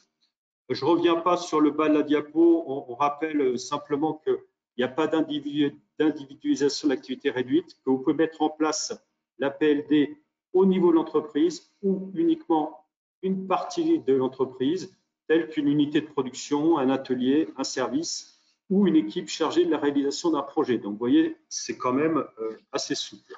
Je ne reviens pas sur le bas de la diapo, on rappelle simplement qu'il n'y a pas d'individualisation de l'activité réduite, que vous pouvez mettre en place la PLD au niveau de l'entreprise ou uniquement une partie de l'entreprise, telle qu'une unité de production, un atelier, un service ou une équipe chargée de la réalisation d'un projet. Donc, vous voyez, c'est quand même assez souple.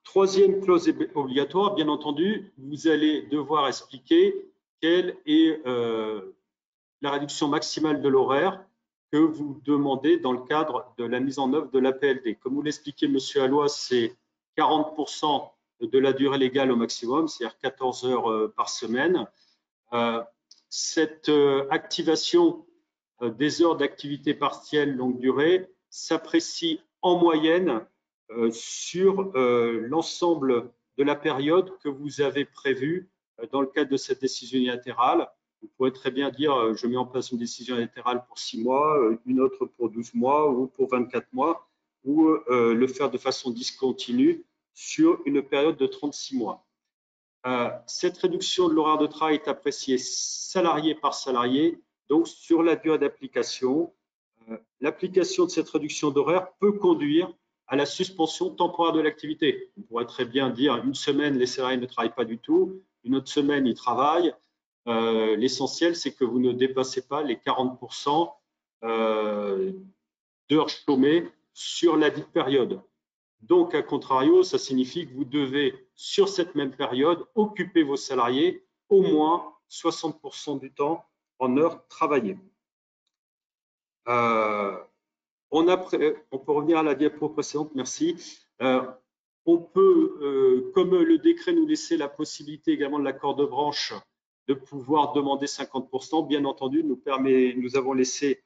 Troisième clause obligatoire, bien entendu, vous allez devoir expliquer quelle est la réduction maximale de l'horaire que vous demandez dans le cadre de la mise en œuvre de l'APLD. Comme vous l'expliquait M. Allois, c'est 40% de la durée légale au maximum, c'est-à-dire 14 heures par semaine. Cette activation des heures d'activité partielle longue durée s'apprécie en moyenne sur l'ensemble de la période que vous avez prévue dans le cadre de cette décision unilatérale. Vous pourrez très bien dire je mets en place une décision unilatérale pour 6 mois, une autre pour 12 mois ou pour 24 mois, ou le faire de façon discontinue sur une période de 36 mois. Cette réduction de l'horaire de travail est appréciée salarié par salarié, donc sur la durée d'application. L'application de cette réduction d'horaire peut conduire à la suspension temporaire de l'activité. On pourrait très bien dire une semaine, les salariés ne travaillent pas du tout, une autre semaine, ils travaillent. L'essentiel, c'est que vous ne dépassez pas les 40% d'heures chômées sur la dite période. Donc, à contrario, ça signifie que vous devez, sur cette même période, occuper vos salariés au moins 60% du temps en heures travaillées. On peut revenir à la diapo précédente, merci. On peut, comme le décret nous laissait la possibilité également de l'accord de branche de pouvoir demander 50%, bien entendu, nous avons laissé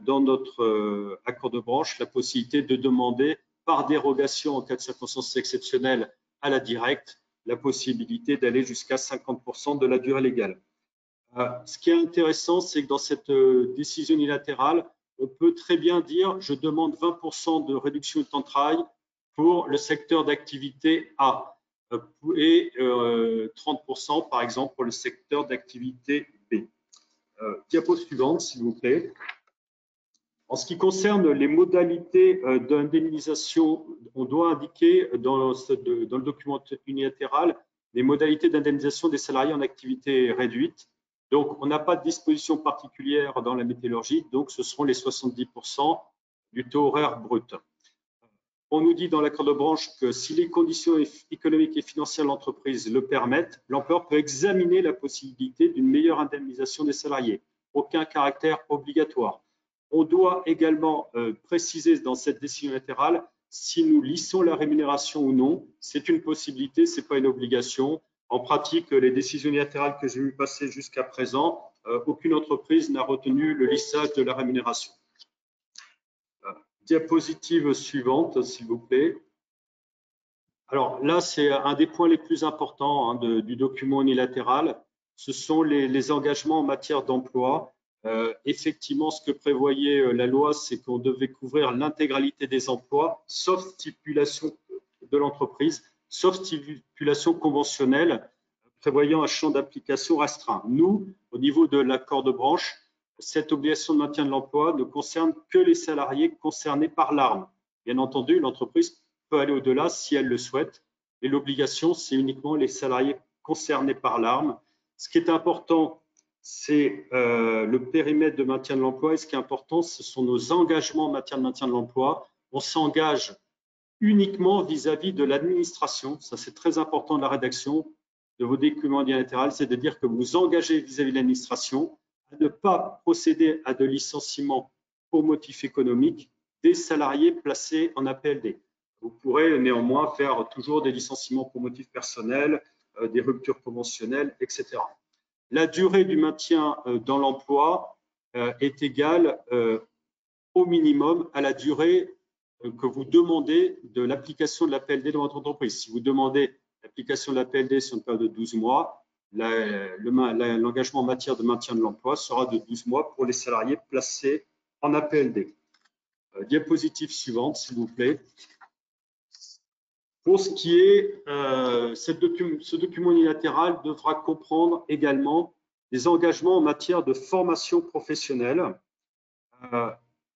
dans notre accord de branche la possibilité de demander par dérogation en cas de circonstances exceptionnelles à la directe, la possibilité d'aller jusqu'à 50% de la durée légale. Ce qui est intéressant, c'est que dans cette décision unilatérale, on peut très bien dire je demande 20% de réduction du temps de travail pour le secteur d'activité A et 30% par exemple pour le secteur d'activité B. Diapo suivante, s'il vous plaît. En ce qui concerne les modalités d'indemnisation, on doit indiquer dans le document unilatéral les modalités d'indemnisation des salariés en activité réduite. Donc, on n'a pas de disposition particulière dans la métallurgie, donc ce seront les 70% du taux horaire brut. On nous dit dans l'accord de branche que si les conditions économiques et financières de l'entreprise le permettent, l'employeur peut examiner la possibilité d'une meilleure indemnisation des salariés. Aucun caractère obligatoire. On doit également préciser dans cette décision latérale si nous lissons la rémunération ou non. C'est une possibilité, ce n'est pas une obligation. En pratique, les décisions unilatérales que j'ai vu passer jusqu'à présent, aucune entreprise n'a retenu le lissage de la rémunération. Diapositive suivante, s'il vous plaît. Alors là, c'est un des points les plus importants du document unilatéral. Ce sont les engagements en matière d'emploi. Effectivement, ce que prévoyait la loi, c'est qu'on devait couvrir l'intégralité des emplois, sauf stipulation de l'entreprise, sauf stipulation conventionnelle prévoyant un champ d'application restreint. Nous, au niveau de l'accord de branche, cette obligation de maintien de l'emploi ne concerne que les salariés concernés par l'arme. Bien entendu, l'entreprise peut aller au-delà si elle le souhaite, et l'obligation, c'est uniquement les salariés concernés par l'arme. Ce qui est important, c'est le périmètre de maintien de l'emploi, et ce qui est important, ce sont nos engagements en matière de maintien de l'emploi. On s'engage uniquement vis-à-vis de l'administration. Ça, c'est très important de la rédaction de vos documents unilatéraux, c'est de dire que vous vous engagez vis-à-vis de l'administration à ne pas procéder à de licenciements pour motif économique des salariés placés en APLD. Vous pourrez néanmoins faire toujours des licenciements pour motif personnel, des ruptures conventionnelles, etc. La durée du maintien dans l'emploi est égale au minimum à la durée que vous demandez de l'application de l'APLD dans votre entreprise. Si vous demandez l'application de l'APLD sur une période de 12 mois, l'engagement en matière de maintien de l'emploi sera de 12 mois pour les salariés placés en APLD. Diapositive suivante, s'il vous plaît. Pour ce qui est, ce document unilatéral devra comprendre également des engagements en matière de formation professionnelle.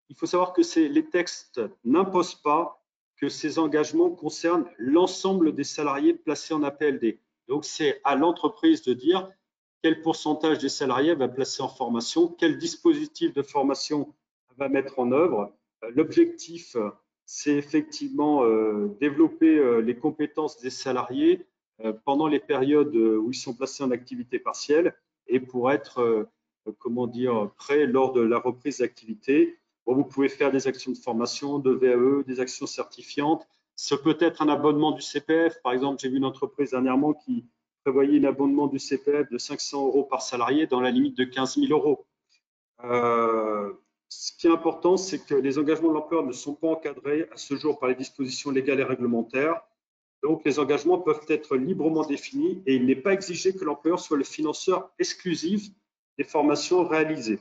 Il faut savoir que les textes n'imposent pas que ces engagements concernent l'ensemble des salariés placés en APLD. Donc, c'est à l'entreprise de dire quel pourcentage des salariés elle va placer en formation, quel dispositif de formation elle va mettre en œuvre. L'objectif, c'est effectivement développer les compétences des salariés pendant les périodes où ils sont placés en activité partielle et pour être, comment dire, prêts lors de la reprise d'activité. Bon, vous pouvez faire des actions de formation, de VAE, des actions certifiantes. Ce peut être un abonnement du CPF. Par exemple, j'ai vu une entreprise dernièrement qui prévoyait un abonnement du CPF de 500 € par salarié dans la limite de 15 000 €. Ce qui est important, c'est que les engagements de l'employeur ne sont pas encadrés à ce jour par les dispositions légales et réglementaires. Donc, les engagements peuvent être librement définis et il n'est pas exigé que l'employeur soit le financeur exclusif des formations réalisées.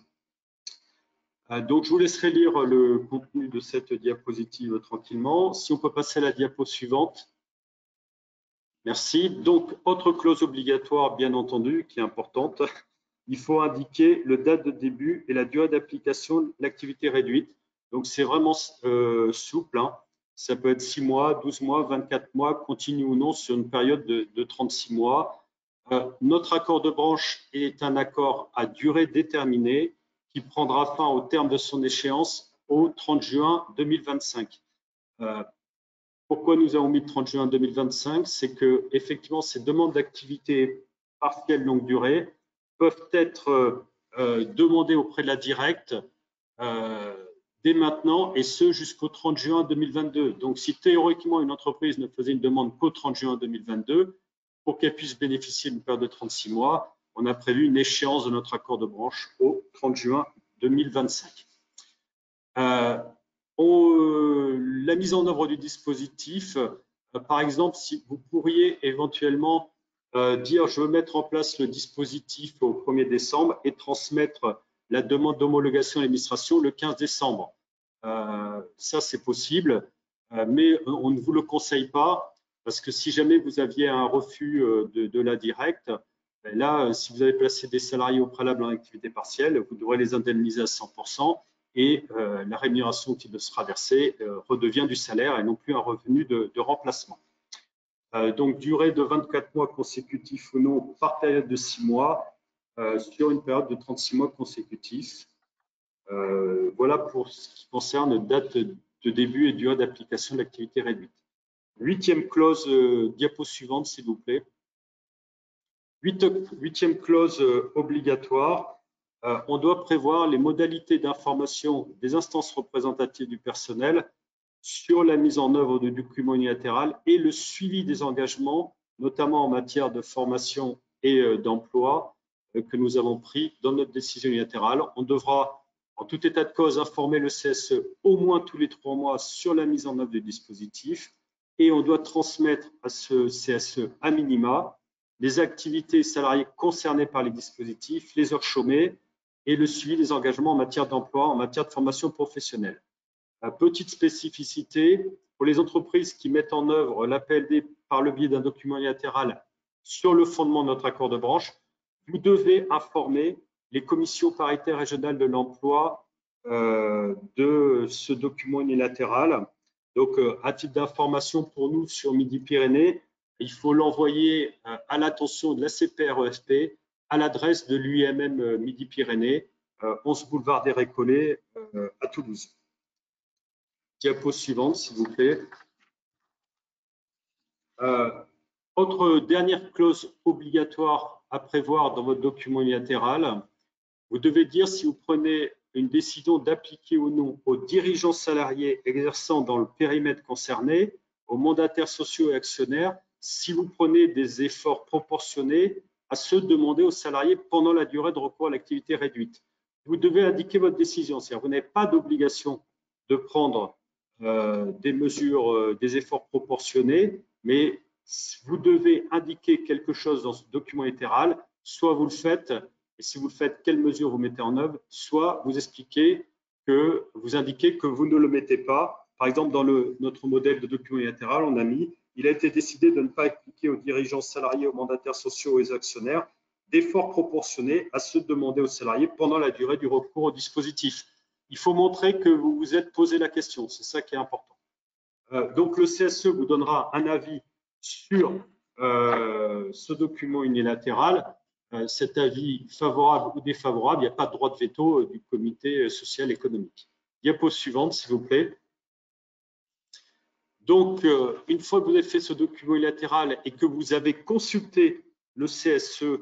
Donc, je vous laisserai lire le contenu de cette diapositive tranquillement. Si on peut passer à la diapo suivante. Merci. Donc, autre clause obligatoire, bien entendu, qui est importante. Il faut indiquer le date de début et la durée d'application de l'activité réduite. Donc, c'est vraiment souple. Hein. Ça peut être 6 mois, 12 mois, 24 mois, continu ou non, sur une période de 36 mois. Notre accord de branche est un accord à durée déterminée qui prendra fin au terme de son échéance au 30 juin 2025. Pourquoi nous avons mis le 30 juin 2025? C'est que effectivement, ces demandes d'activité partielle longue durée peuvent être demandées auprès de la directe dès maintenant et ce jusqu'au 30 juin 2022. Donc, si théoriquement une entreprise ne faisait une demande qu'au 30 juin 2022, pour qu'elle puisse bénéficier d'une période de 36 mois, on a prévu une échéance de notre accord de branche au 30 juin 2025. La mise en œuvre du dispositif, par exemple, si vous pourriez éventuellement dire je veux mettre en place le dispositif au 1er décembre et transmettre la demande d'homologation à l'administration le 15 décembre. Ça, c'est possible, mais on ne vous le conseille pas parce que si jamais vous aviez un refus de la directe, là, si vous avez placé des salariés au préalable en activité partielle, vous devrez les indemniser à 100% et la rémunération qui leur sera versée redevient du salaire et non plus un revenu de remplacement. Donc, durée de 24 mois consécutifs ou non par période de 6 mois sur une période de 36 mois consécutifs. Voilà pour ce qui concerne date de début et durée d'application de l'activité réduite. 8e clause, diapo suivante, s'il vous plaît. 8e clause obligatoire. On doit prévoir les modalités d'information des instances représentatives du personnel sur la mise en œuvre du document unilatéral et le suivi des engagements, notamment en matière de formation et d'emploi que nous avons pris dans notre décision unilatérale. On devra, en tout état de cause, informer le CSE au moins tous les 3 mois sur la mise en œuvre du dispositif et on doit transmettre à ce CSE à minima les activités salariées concernées par les dispositifs, les heures chômées et le suivi des engagements en matière d'emploi, en matière de formation professionnelle. Petite spécificité, pour les entreprises qui mettent en œuvre l'APLD par le biais d'un document unilatéral sur le fondement de notre accord de branche, vous devez informer les commissions paritaires régionales de l'emploi de ce document unilatéral. Donc, à titre d'information pour nous sur Midi-Pyrénées, il faut l'envoyer à l'attention de la CPREFP à l'adresse de l'UIMM Midi-Pyrénées, 11 boulevard des Récollets à Toulouse. Diapo suivante, s'il vous plaît. Autre dernière clause obligatoire à prévoir dans votre document unilatéral, Vous devez dire si vous prenez une décision d'appliquer ou non aux dirigeants salariés exerçant dans le périmètre concerné, aux mandataires sociaux et actionnaires, si vous prenez des efforts proportionnés à ceux demandés aux salariés pendant la durée de recours à l'activité réduite. Vous devez indiquer votre décision, c'est-à-dire vous n'avez pas d'obligation de prendre des mesures, des efforts proportionnés, mais vous devez indiquer quelque chose dans ce document littéral, soit vous le faites, et si vous le faites, quelles mesures vous mettez en œuvre, soit vous expliquez que vous indiquez que vous ne le mettez pas. Par exemple, dans notre modèle de document unilatéral, on a mis « Il a été décidé de ne pas appliquer aux dirigeants salariés, aux mandataires sociaux et aux actionnaires d'efforts proportionnés à ceux demandés aux salariés pendant la durée du recours au dispositif. » Il faut montrer que vous vous êtes posé la question, c'est ça qui est important. Donc, le CSE vous donnera un avis sur ce document unilatéral. Cet avis favorable ou défavorable, il n'y a pas de droit de veto du comité social économique. Diapo suivante, s'il vous plaît. Donc, une fois que vous avez fait ce document unilatéral et que vous avez consulté le CSE,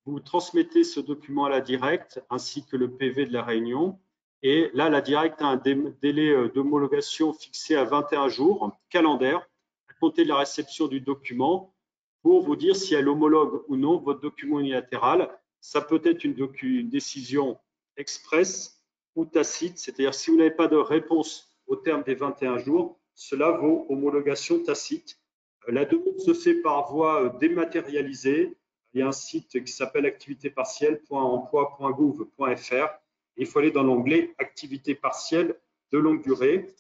vous transmettez ce document à la directe ainsi que le PV de la réunion. Et là, la directe a un délai d'homologation fixé à 21 jours calendaire à compter de la réception du document pour vous dire si elle homologue ou non votre document unilatéral. Ça peut être une décision express ou tacite, c'est-à-dire si vous n'avez pas de réponse au terme des 21 jours, cela vaut homologation tacite. La demande se fait par voie dématérialisée. Il y a un site qui s'appelle activitépartielle.emploi.gouv.fr. Il faut aller dans l'onglet « Activité partielle de longue durée ».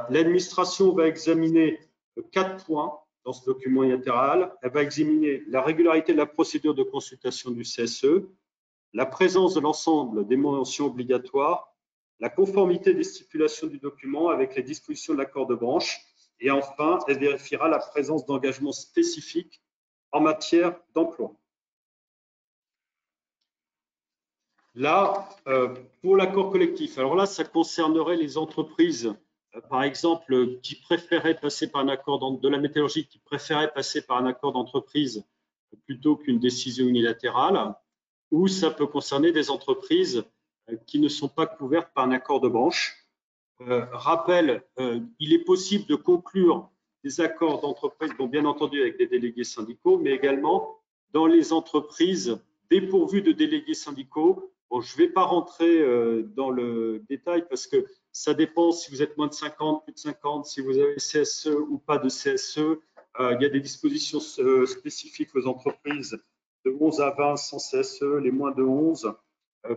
L'administration va examiner 4 points dans ce document unilatéral. Elle va examiner la régularité de la procédure de consultation du CSE, la présence de l'ensemble des mentions obligatoires, la conformité des stipulations du document avec les dispositions de l'accord de branche et enfin, elle vérifiera la présence d'engagements spécifiques en matière d'emploi. Là, pour l'accord collectif, alors là, ça concernerait les entreprises, par exemple, qui préféraient passer par un accord de la métallurgie, qui préféraient passer par un accord d'entreprise plutôt qu'une décision unilatérale, ou ça peut concerner des entreprises qui ne sont pas couvertes par un accord de branche. Rappel, il est possible de conclure des accords d'entreprise, bon, bien entendu avec des délégués syndicaux, mais également dans les entreprises dépourvues de délégués syndicaux. Bon, je ne vais pas rentrer dans le détail parce que ça dépend si vous êtes moins de 50, plus de 50, si vous avez CSE ou pas de CSE. Il y a des dispositions spécifiques aux entreprises de 11 à 20 sans CSE, les moins de 11.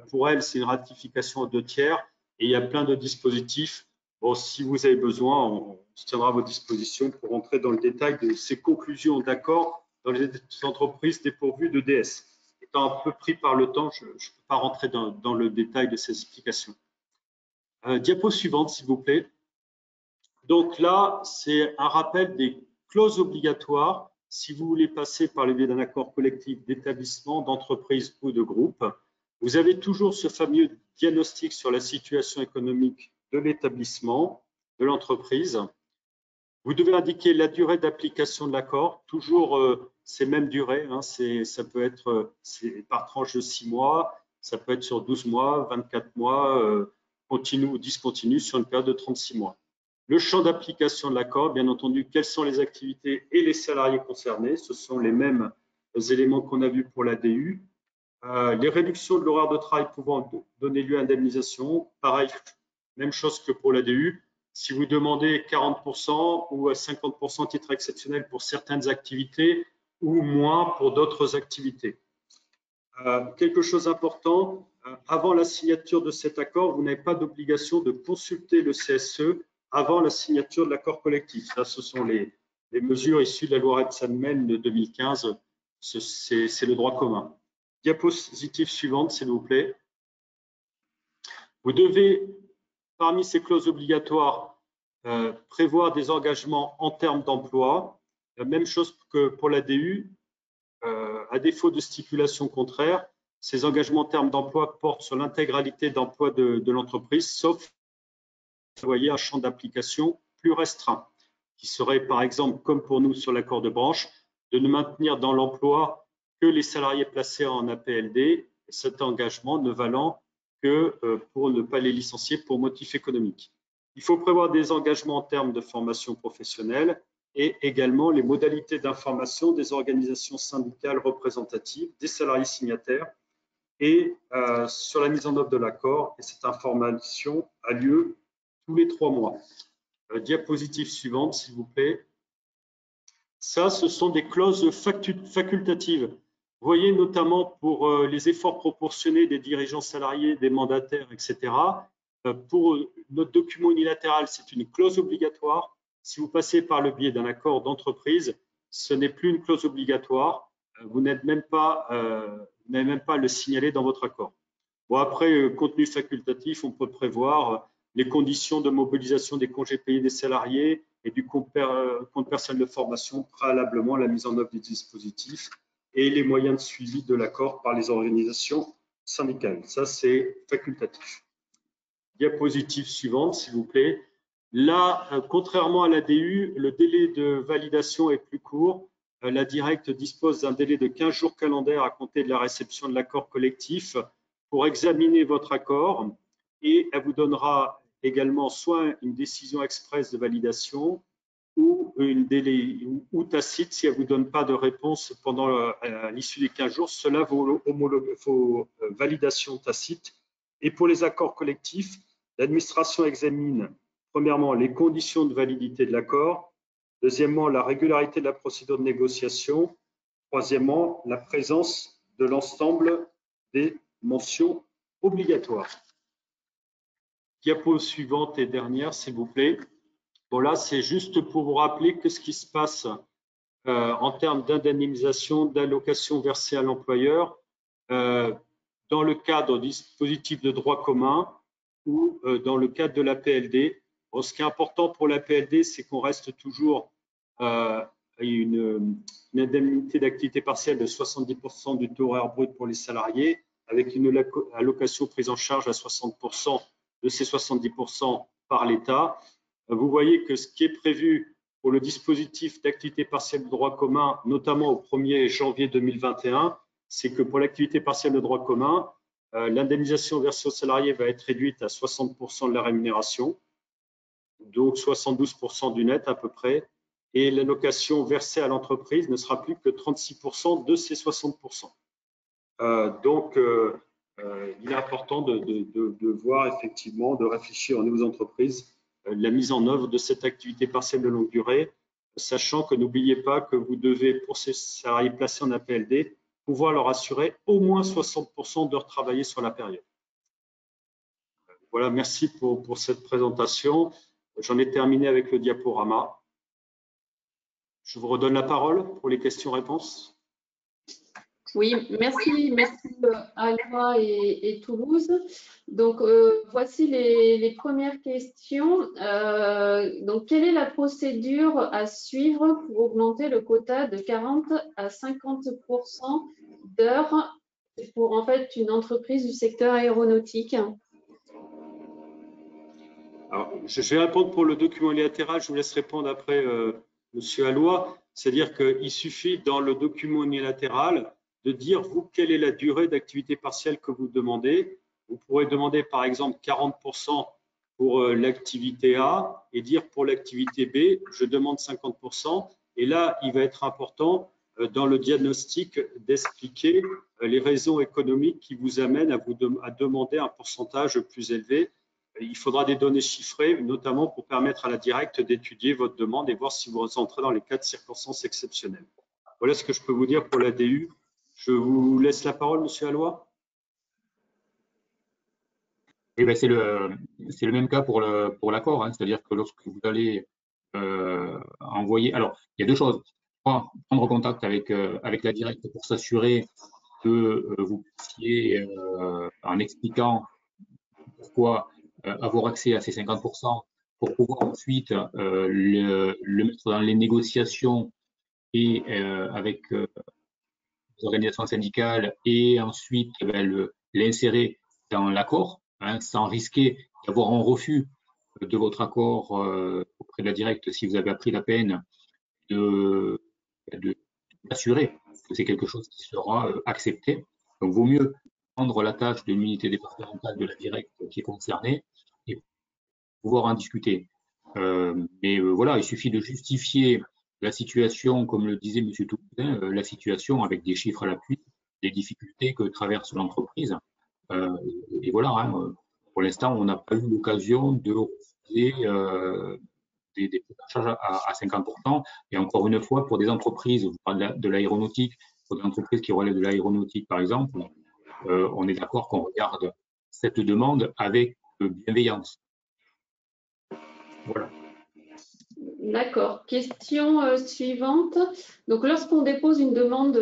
Pour elles, c'est une ratification aux 2 tiers. Et il y a plein de dispositifs. Bon, si vous avez besoin, on se tiendra à votre disposition pour rentrer dans le détail de ces conclusions d'accord dans les entreprises dépourvues de DS. Étant un peu pris par le temps, je ne peux pas rentrer dans le détail de ces explications. Diapo suivante, s'il vous plaît. Donc là, c'est un rappel des clauses obligatoires si vous voulez passer par le biais d'un accord collectif d'établissement, d'entreprise ou de groupe. Vous avez toujours ce fameux diagnostic sur la situation économique de l'établissement, de l'entreprise. Vous devez indiquer la durée d'application de l'accord, toujours ces mêmes durées. Hein, ça peut être par tranche de 6 mois, ça peut être sur 12 mois, 24 mois, continu ou discontinu sur une période de 36 mois. Le champ d'application de l'accord, bien entendu, quelles sont les activités et les salariés concernés. Ce sont les mêmes éléments qu'on a vus pour la DU. Les réductions de l'horaire de travail pouvant donner lieu à indemnisation, pareil, même chose que pour la DU. Si vous demandez 40% ou 50% à titre exceptionnel pour certaines activités ou moins pour d'autres activités. Quelque chose d'important, avant la signature de cet accord, vous n'avez pas d'obligation de consulter le CSE avant la signature de l'accord collectif. Ça, ce sont les mesures issues de la loi Rebsamen de 2015. C'est le droit commun. Diapositive suivante, s'il vous plaît. Vous devez, parmi ces clauses obligatoires, prévoir des engagements en termes d'emploi. La même chose que pour la DU. À défaut de stipulation contraire, ces engagements en termes d'emploi portent sur l'intégralité d'emploi de l'entreprise, sauf voyez un champ d'application plus restreint, qui serait par exemple, comme pour nous sur l'accord de branche, de ne maintenir dans l'emploi que les salariés placés en APLD cet engagement ne valant que pour ne pas les licencier pour motif économique. Il faut prévoir des engagements en termes de formation professionnelle et également les modalités d'information des organisations syndicales représentatives, des salariés signataires et sur la mise en œuvre de l'accord. Et cette information a lieu tous les 3 mois. Diapositive suivante, s'il vous plaît. Ça, ce sont des clauses facultatives. Vous voyez notamment pour les efforts proportionnés des dirigeants salariés, des mandataires, etc. Pour notre document unilatéral, c'est une clause obligatoire. Si vous passez par le biais d'un accord d'entreprise, ce n'est plus une clause obligatoire. Vous n'êtes même pas à le signaler dans votre accord. Bon, après, contenu facultatif, on peut prévoir les conditions de mobilisation des congés payés des salariés et du compte personnel de formation préalablement à la mise en œuvre du dispositif et les moyens de suivi de l'accord par les organisations syndicales. Ça, c'est facultatif. Diapositive suivante, s'il vous plaît. Là, contrairement à l'ADU, le délai de validation est plus court. La directe dispose d'un délai de 15 jours calendaires à compter de la réception de l'accord collectif pour examiner votre accord et elle vous donnera également soit une décision express de validation ou une délai ou tacite si elle ne vous donne pas de réponse pendant l'issue des 15 jours. Cela vaut validation tacite. Et pour les accords collectifs, l'administration examine premièrement les conditions de validité de l'accord, deuxièmement la régularité de la procédure de négociation, troisièmement la présence de l'ensemble des mentions obligatoires. Diapo suivante et dernière, s'il vous plaît. Bon, là, c'est juste pour vous rappeler que ce qui se passe en termes d'indemnisation, d'allocation versée à l'employeur dans le cadre du dispositif de droit commun ou dans le cadre de la PLD. Bon, ce qui est important pour la PLD, c'est qu'on reste toujours une indemnité d'activité partielle de 70% du taux horaire brut pour les salariés, avec une allocation prise en charge à 60% de ces 70% par l'État. Vous voyez que ce qui est prévu pour le dispositif d'activité partielle de droit commun, notamment au 1er janvier 2021, c'est que pour l'activité partielle de droit commun, l'indemnisation versée aux salariés va être réduite à 60% de la rémunération, donc 72% du net à peu près, et l'allocation versée à l'entreprise ne sera plus que 36% de ces 60%. Il est important de voir effectivement, de réfléchir au niveau des entreprises la mise en œuvre de cette activité partielle de longue durée, sachant que n'oubliez pas que vous devez, pour ces salariés placés en APLD, pouvoir leur assurer au moins 60% d'heures travaillées sur la période. Voilà, merci pour cette présentation. J'en ai terminé avec le diaporama. Je vous redonne la parole pour les questions-réponses. Oui, merci Alva et Toulouse. Donc, voici les premières questions. Donc, quelle est la procédure à suivre pour augmenter le quota de 40 à 50% d'heures pour en fait une entreprise du secteur aéronautique? Alors, je vais répondre pour le document unilatéral. Je vous laisse répondre après, Monsieur Alloy. C'est-à-dire qu'il suffit dans le document unilatéral de dire, vous, quelle est la durée d'activité partielle que vous demandez. Vous pourrez demander, par exemple, 40% pour l'activité A et dire pour l'activité B, je demande 50%. Et là, il va être important dans le diagnostic d'expliquer les raisons économiques qui vous amènent à demander un pourcentage plus élevé. Il faudra des données chiffrées, notamment pour permettre à la directe d'étudier votre demande et voir si vous entrez dans les cas de circonstances exceptionnelles. Voilà ce que je peux vous dire pour l'ADU. Je vous laisse la parole, Monsieur Alloy. Eh bien, c'est le même cas pour l'accord, hein, c'est-à-dire que lorsque vous allez envoyer… Alors, il y a deux choses. Prendre contact avec la directe pour s'assurer que vous puissiez, en expliquant pourquoi avoir accès à ces 50%, pour pouvoir ensuite le mettre dans les négociations et avec les organisations syndicales et ensuite l'insérer dans l'accord, hein, sans risquer d'avoir un refus de votre accord auprès de la directe si vous avez pris la peine de s'assurer que c'est quelque chose qui sera accepté. Donc, vaut mieux prendre la tâche de l'unité départementale de la directe qui est concernée et pouvoir en discuter. Mais voilà, il suffit de justifier la situation, comme le disait M. Toupin, la situation avec des chiffres à l'appui, des difficultés que traverse l'entreprise. Et voilà, hein, pour l'instant, on n'a pas eu l'occasion de refuser des charges à 50%. Et encore une fois, pour des entreprises, vous parlez de l'aéronautique, pour des entreprises qui relèvent de l'aéronautique, par exemple, on est d'accord qu'on regarde cette demande avec bienveillance. Voilà. D'accord. Question suivante. Donc, lorsqu'on dépose une demande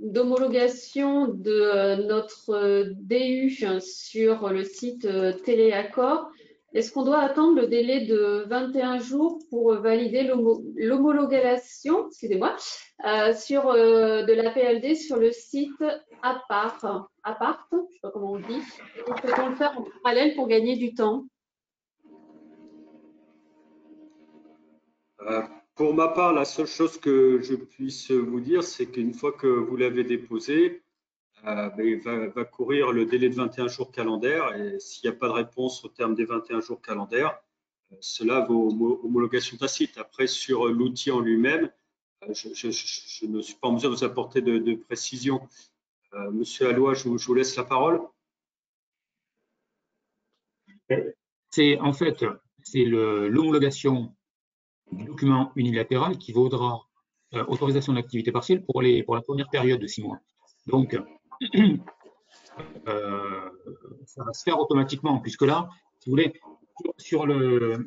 d'homologation de notre DU sur le site Téléaccord, est-ce qu'on doit attendre le délai de 21 jours pour valider l'homologation, excusez-moi, sur de la PLD sur le site Apart, je ne sais pas comment on dit, ou peut-on le faire en parallèle pour gagner du temps? Pour ma part, la seule chose que je puisse vous dire, c'est qu'une fois que vous l'avez déposé, va courir le délai de 21 jours calendaires et s'il n'y a pas de réponse au terme des 21 jours calendaires, cela vaut homologation tacite. Après, sur l'outil en lui-même, je ne suis pas en mesure de vous apporter de précision. Monsieur Alloy, je vous laisse la parole. En fait, c'est l'homologation du document unilatéral qui vaudra autorisation d'activité partielle pour la première période de 6 mois. Donc, ça va se faire automatiquement, puisque là, si vous voulez, sur un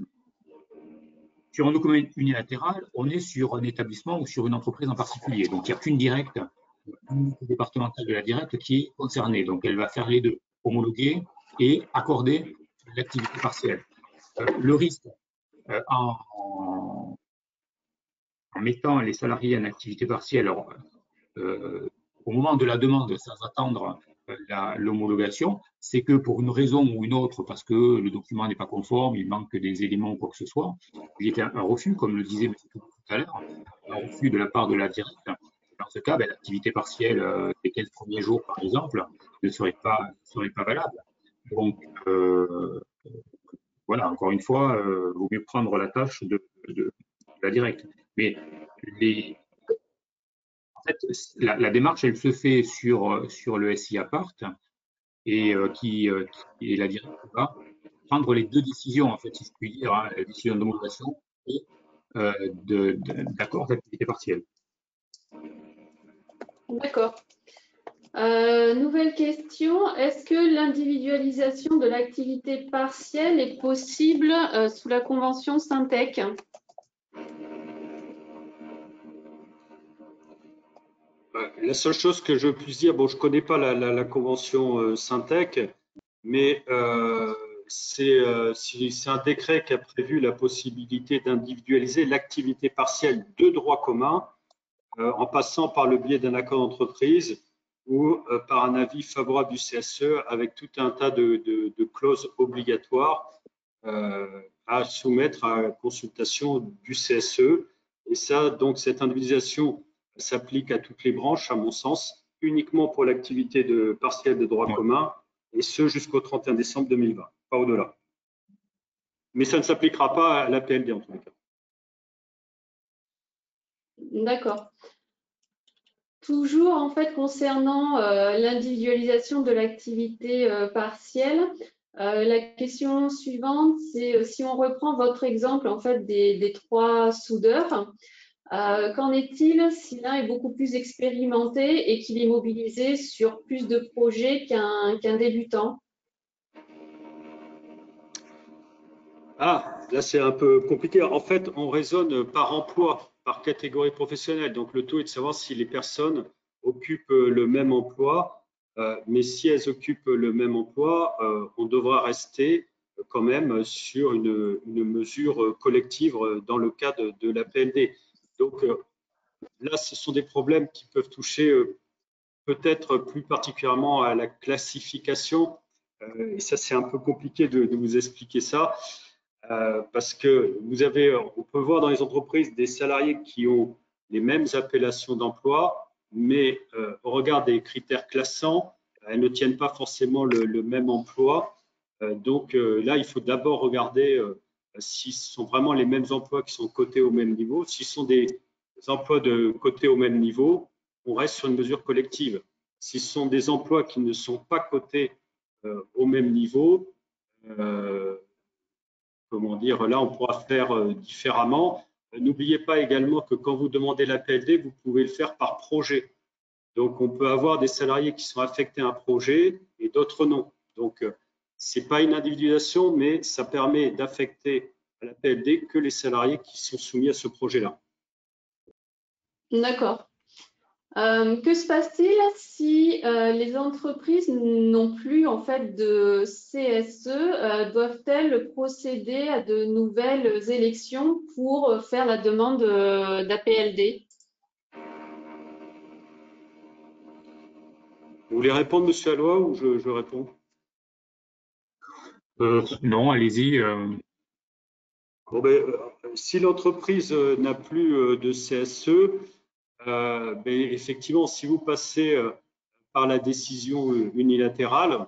document unilatéral, on est sur un établissement ou sur une entreprise en particulier. Donc, il n'y a qu'une directe, une départementale de la directe qui est concernée. Donc, elle va faire les deux, homologuer et accorder l'activité partielle. Le risque en mettant les salariés en activité partielle, alors, au moment de la demande, sans attendre l'homologation, c'est que pour une raison ou une autre, parce que le document n'est pas conforme, il manque des éléments ou quoi que ce soit, il y a un refus, comme le disait M. tout à l'heure, un refus de la part de la directe. Dans ce cas, l'activité partielle des 15 premiers jours, par exemple, ne serait pas valable. Donc, voilà, encore une fois, il vaut mieux prendre la tâche de la directe. Mais en fait, la démarche, elle se fait sur le SI Apart et et la directe va prendre les deux décisions, en fait, si je puis dire, hein, la décision d'homologation et d'accord d'activité partielle. D'accord. Nouvelle question. Est-ce que l'individualisation de l'activité partielle est possible sous la convention Syntec? La seule chose que je puisse dire, bon, je ne connais pas la convention Syntec, mais c'est un décret qui a prévu la possibilité d'individualiser l'activité partielle de droit commun en passant par le biais d'un accord d'entreprise ou par un avis favorable du CSE avec tout un tas de clauses obligatoires à soumettre à consultation du CSE. Et ça, donc, cette individualisation s'applique à toutes les branches, à mon sens, uniquement pour l'activité partielle de droit commun, et ce jusqu'au 31 décembre 2020, pas au-delà. Mais ça ne s'appliquera pas à la PLD en tous les cas. D'accord. Toujours, en fait, concernant l'individualisation de l'activité partielle, la question suivante, c'est si on reprend votre exemple, en fait, des 3 soudeurs, qu'en est-il si l'un est beaucoup plus expérimenté et qu'il est mobilisé sur plus de projets qu'un débutant? Ah, là c'est un peu compliqué. En fait, on raisonne par emploi, par catégorie professionnelle. Donc le tout est de savoir si les personnes occupent le même emploi. Mais si elles occupent le même emploi, on devra rester quand même sur une mesure collective dans le cadre de la PLD. Donc là, ce sont des problèmes qui peuvent toucher peut-être plus particulièrement à la classification. Et ça, c'est un peu compliqué de vous expliquer ça. Parce que on peut voir dans les entreprises des salariés qui ont les mêmes appellations d'emploi, mais au regard des critères classants, elles ne tiennent pas forcément le même emploi. Donc là, il faut d'abord regarder si ce sont vraiment les mêmes emplois qui sont cotés au même niveau. Si ce sont des emplois de cotés au même niveau, on reste sur une mesure collective. Si ce sont des emplois qui ne sont pas cotés au même niveau, comment dire, là, on pourra faire différemment. N'oubliez pas également que quand vous demandez la PLD, vous pouvez le faire par projet. Donc, on peut avoir des salariés qui sont affectés à un projet et d'autres non. Donc, ce n'est pas une individualisation, mais ça permet d'affecter à la PLD que les salariés qui sont soumis à ce projet-là. D'accord. Que se passe-t-il si les entreprises n'ont plus en fait de CSE? Doivent-elles procéder à de nouvelles élections pour faire la demande d'APLD? Vous voulez répondre, Monsieur Alloy, ou je réponds? Non, allez-y. Bon, ben, si l'entreprise n'a plus de CSE, ben, effectivement, si vous passez par la décision unilatérale,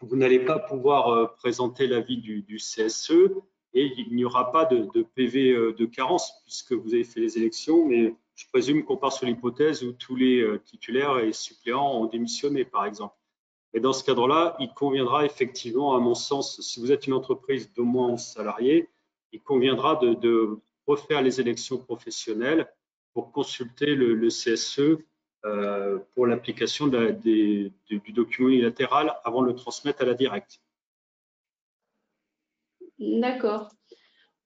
vous n'allez pas pouvoir présenter l'avis du CSE et il n'y aura pas de PV de carence puisque vous avez fait les élections, mais je présume qu'on part sur l'hypothèse où tous les titulaires et suppléants ont démissionné, par exemple. Et dans ce cadre-là, il conviendra effectivement, à mon sens, si vous êtes une entreprise d'au moins 11 salariés, il conviendra de refaire les élections professionnelles pour consulter le CSE pour l'application du document unilatéral avant de le transmettre à la directe. D'accord.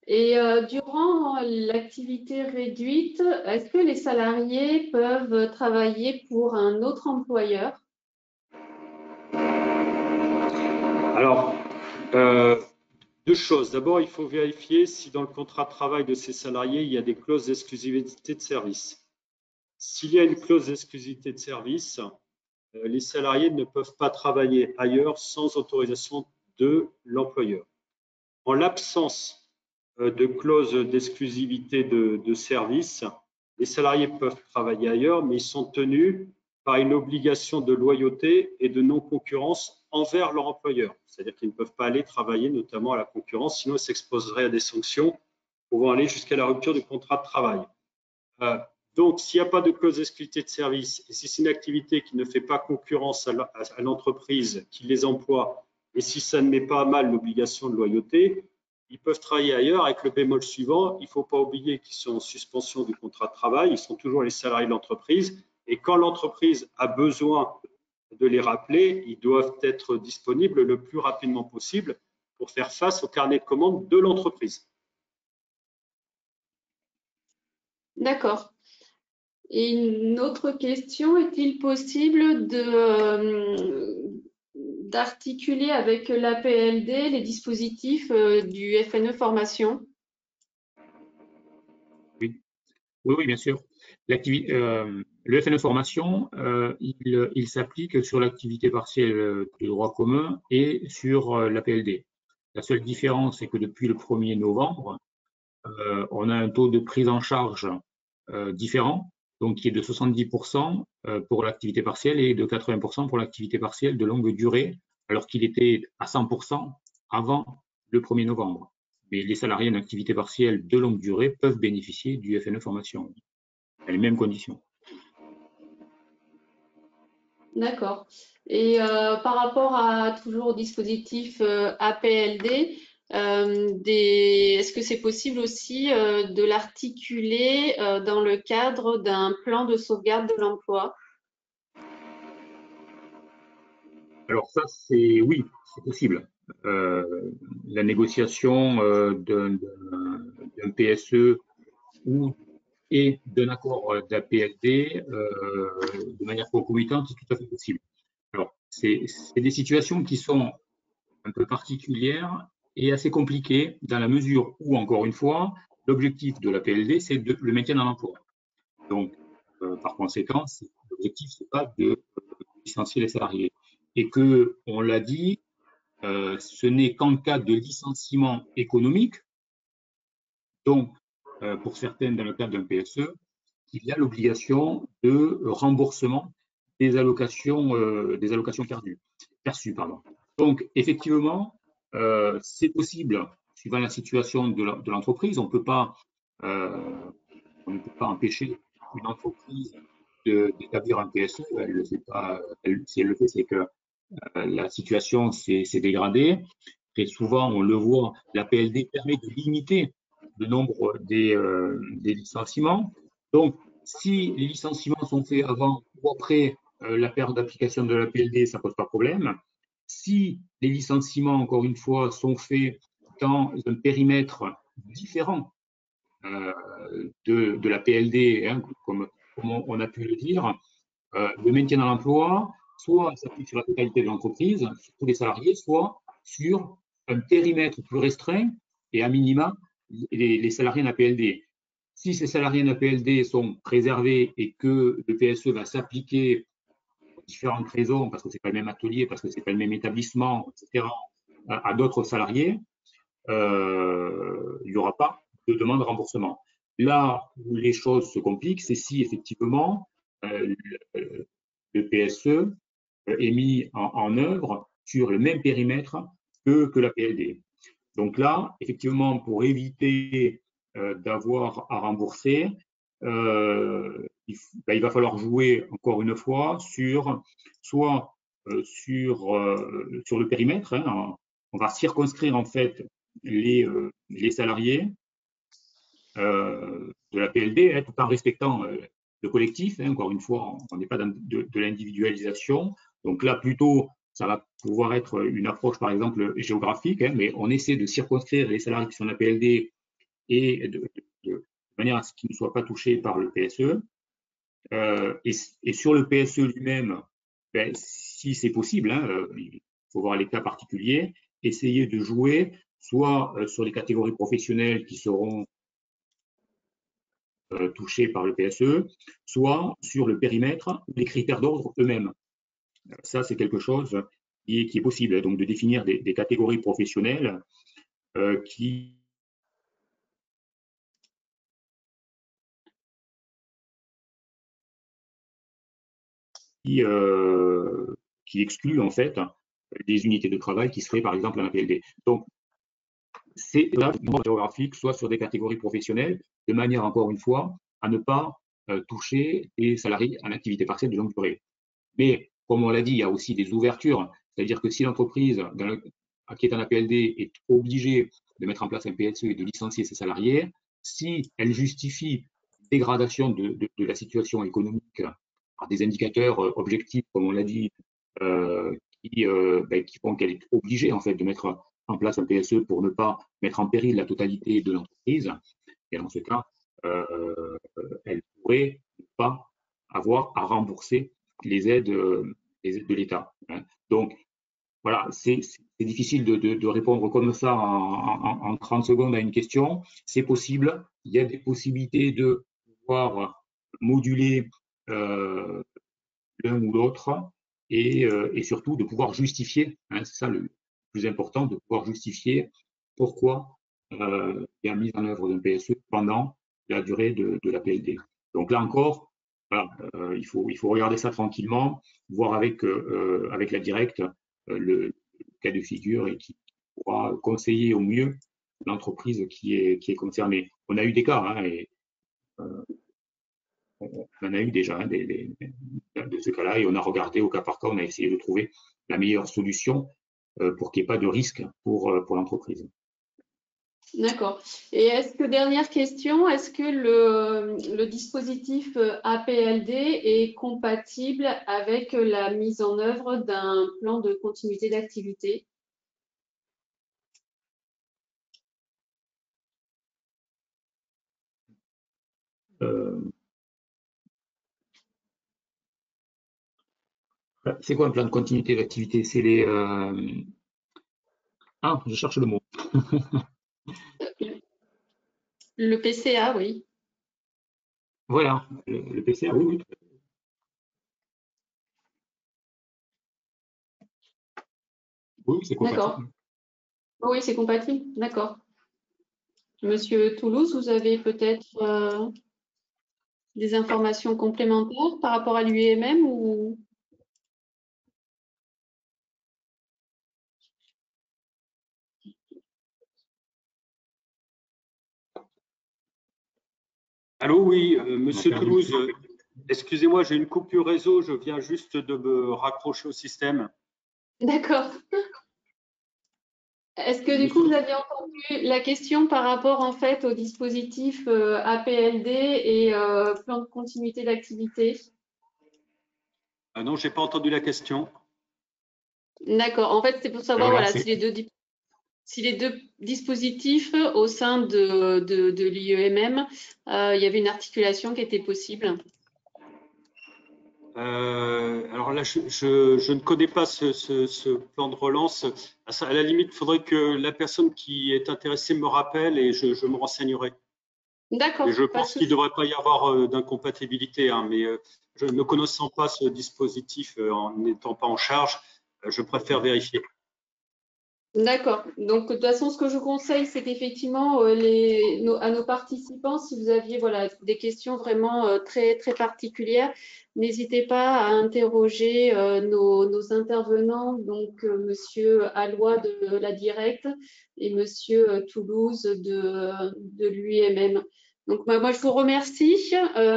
Et durant l'activité réduite, est-ce que les salariés peuvent travailler pour un autre employeur? Alors, deux choses. D'abord, il faut vérifier si dans le contrat de travail de ces salariés, il y a des clauses d'exclusivité de service. S'il y a une clause d'exclusivité de service, les salariés ne peuvent pas travailler ailleurs sans autorisation de l'employeur. En l'absence de clause d'exclusivité de service, les salariés peuvent travailler ailleurs, mais ils sont tenus par une obligation de loyauté et de non-concurrence envers leur employeur. C'est-à-dire qu'ils ne peuvent pas aller travailler notamment à la concurrence, sinon ils s'exposeraient à des sanctions pouvant aller jusqu'à la rupture du contrat de travail. Donc, s'il n'y a pas de clause d'exclusivité de service et si c'est une activité qui ne fait pas concurrence à l'entreprise qui les emploie et si ça ne met pas à mal l'obligation de loyauté, ils peuvent travailler ailleurs avec le bémol suivant. Il ne faut pas oublier qu'ils sont en suspension du contrat de travail, ils sont toujours les salariés de l'entreprise et quand l'entreprise a besoin de les rappeler, ils doivent être disponibles le plus rapidement possible pour faire face au carnet de commandes de l'entreprise. D'accord. Et une autre question, est-il possible d'articuler avec l'APLD les dispositifs du FNE formation? Oui, bien sûr. Le FNE formation, il s'applique sur l'activité partielle de droit commun et sur l'APLD. La seule différence, c'est que depuis le 1er novembre, on a un taux de prise en charge différent, donc qui est de 70% pour l'activité partielle et de 80% pour l'activité partielle de longue durée, alors qu'il était à 100% avant le 1er novembre. Mais les salariés en activité partielle de longue durée peuvent bénéficier du FNE formation à les mêmes conditions. D'accord. Et par rapport à toujours au dispositif APLD, est-ce que c'est possible aussi de l'articuler dans le cadre d'un plan de sauvegarde de l'emploi? Alors ça, oui, c'est possible. La négociation d'un PSE et d'un accord d'APLD de manière concomitante, c'est tout à fait possible. Alors, c'est des situations qui sont un peu particulière et assez compliquée dans la mesure où, encore une fois, l'objectif de la PLD, c'est le maintien dans l'emploi. Donc, par conséquent, l'objectif, c'est pas de licencier les salariés. Et que, on l'a dit, ce n'est qu'en cas de licenciement économique, donc pour certaines dans le cadre d'un PSE, qu'il y a l'obligation de remboursement des allocations perçues. Pardon. Donc, effectivement, c'est possible, suivant la situation de l'entreprise. On ne peut pas empêcher une entreprise d'établir un PSE. Elle le fait pas. Si elle le fait, c'est que la situation s'est dégradée. Très souvent, on le voit, la PLD permet de limiter le nombre des licenciements. Donc, si les licenciements sont faits avant ou après la période d'application de la PLD, ça ne pose pas de problème. Si les licenciements, encore une fois, sont faits dans un périmètre différent de la PLD, hein, comme on a pu le dire, le maintien dans l'emploi, soit s'appuie sur la totalité de l'entreprise, sur tous les salariés, soit sur un périmètre plus restreint et à minima les salariés en APLD. Si ces salariés en APLD sont préservés et que le PSE va s'appliquer pour différentes raisons, parce que ce n'est pas le même atelier, parce que ce n'est pas le même établissement, etc., à d'autres salariés, il n'y aura pas de demande de remboursement. Là où les choses se compliquent, c'est si effectivement le PSE est mis en œuvre sur le même périmètre que la PLD. Donc là, effectivement, pour éviter d'avoir à rembourser, il va falloir jouer encore une fois soit sur le périmètre. Hein, on va circonscrire en fait les salariés de la PLD, hein, tout en respectant le collectif. Hein, encore une fois, on n'est pas dans de l'individualisation. Donc là, plutôt, ça va pouvoir être une approche, par exemple, géographique, hein, mais on essaie de circonscrire les salariés qui sont en APLD et de manière à ce qu'ils ne soient pas touchés par le PSE. Et sur le PSE lui-même, ben, si c'est possible, hein, il faut voir les cas particuliers, essayer de jouer soit sur les catégories professionnelles qui seront touchés par le PSE, soit sur le périmètre ou les critères d'ordre eux-mêmes. Ça, c'est quelque chose qui est possible, donc de définir des catégories professionnelles qui excluent en fait des unités de travail qui seraient par exemple en APLD. Donc, c'est là géographique, soit sur des catégories professionnelles, de manière encore une fois à ne pas toucher les salariés en activité partielle de longue durée. Mais comme on l'a dit, il y a aussi des ouvertures, c'est-à-dire que si l'entreprise qui est en APLD est obligée de mettre en place un PSE et de licencier ses salariés, si elle justifie une dégradation de la situation économique par des indicateurs objectifs, comme on l'a dit, qui font qu'elle est obligée en fait de mettre en place un PSE pour ne pas mettre en péril la totalité de l'entreprise, et dans ce cas, elle pourrait ne pas avoir à rembourser les aides de l'État. Hein. Donc, voilà, c'est difficile de répondre comme ça en 30 secondes à une question. C'est possible. Il y a des possibilités de pouvoir moduler l'un ou l'autre et surtout de pouvoir justifier, hein, c'est ça le plus important, de pouvoir justifier pourquoi il y a mise en œuvre d'un PSE pendant la durée de la PLD. Donc là encore, voilà, il faut regarder ça tranquillement, voir avec la directe le cas de figure et qui pourra conseiller au mieux l'entreprise qui est concernée. On a eu des cas, hein, et on en a eu déjà hein, de ce cas-là et on a regardé au cas par cas, on a essayé de trouver la meilleure solution pour qu'il n'y ait pas de risque pour l'entreprise. D'accord. Et est-ce que, dernière question, est-ce que le dispositif APLD est compatible avec la mise en œuvre d'un plan de continuité d'activité? C'est quoi un plan de continuité d'activité? C'est les... Ah, je cherche le mot. Le PCA, oui. Voilà, le PCA, oui, oui. Oui, c'est compatible. D'accord. Oui, c'est compatible. D'accord. Monsieur Toulouse, vous avez peut-être des informations complémentaires par rapport à l'UIMM ou Allô, oui, Monsieur perdu. Toulouse, excusez-moi, j'ai une coupure réseau, je viens juste de me raccrocher au système. D'accord. Est-ce que du coup vous aviez entendu la question par rapport en fait au dispositif APLD et plan de continuité d'activité? Non, j'ai pas entendu la question. D'accord. En fait, c'est pour savoir Voilà, voilà, si les deux dispositifs au sein de l'IEMM, il y avait une articulation qui était possible. Alors là, je ne connais pas ce plan de relance. À la limite, il faudrait que la personne qui est intéressée me rappelle et je me renseignerai. D'accord, Et je pas de pense qu'il ne souci. devrait pas y avoir d'incompatibilité, hein, mais je ne connaissant pas ce dispositif en n'étant pas en charge, je préfère vérifier. D'accord. Donc, de toute façon, ce que je conseille, c'est qu'effectivement, à nos participants, si vous aviez voilà, des questions vraiment très, très particulières, n'hésitez pas à interroger nos intervenants, donc Monsieur Alloy de la Directe et Monsieur Toulouse de l'UIMM. Donc, moi, je vous remercie,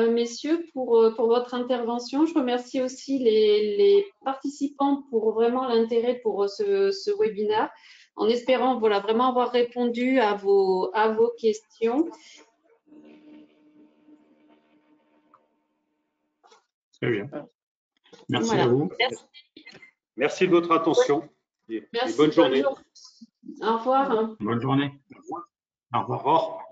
messieurs, pour votre intervention. Je remercie aussi les participants pour vraiment l'intérêt pour ce webinaire en espérant voilà, vraiment avoir répondu à vos questions. Très bien. Merci Voilà. à vous. Merci. Merci de votre attention et Merci. bonne journée. Au revoir. Bonne journée. Au revoir. Au revoir.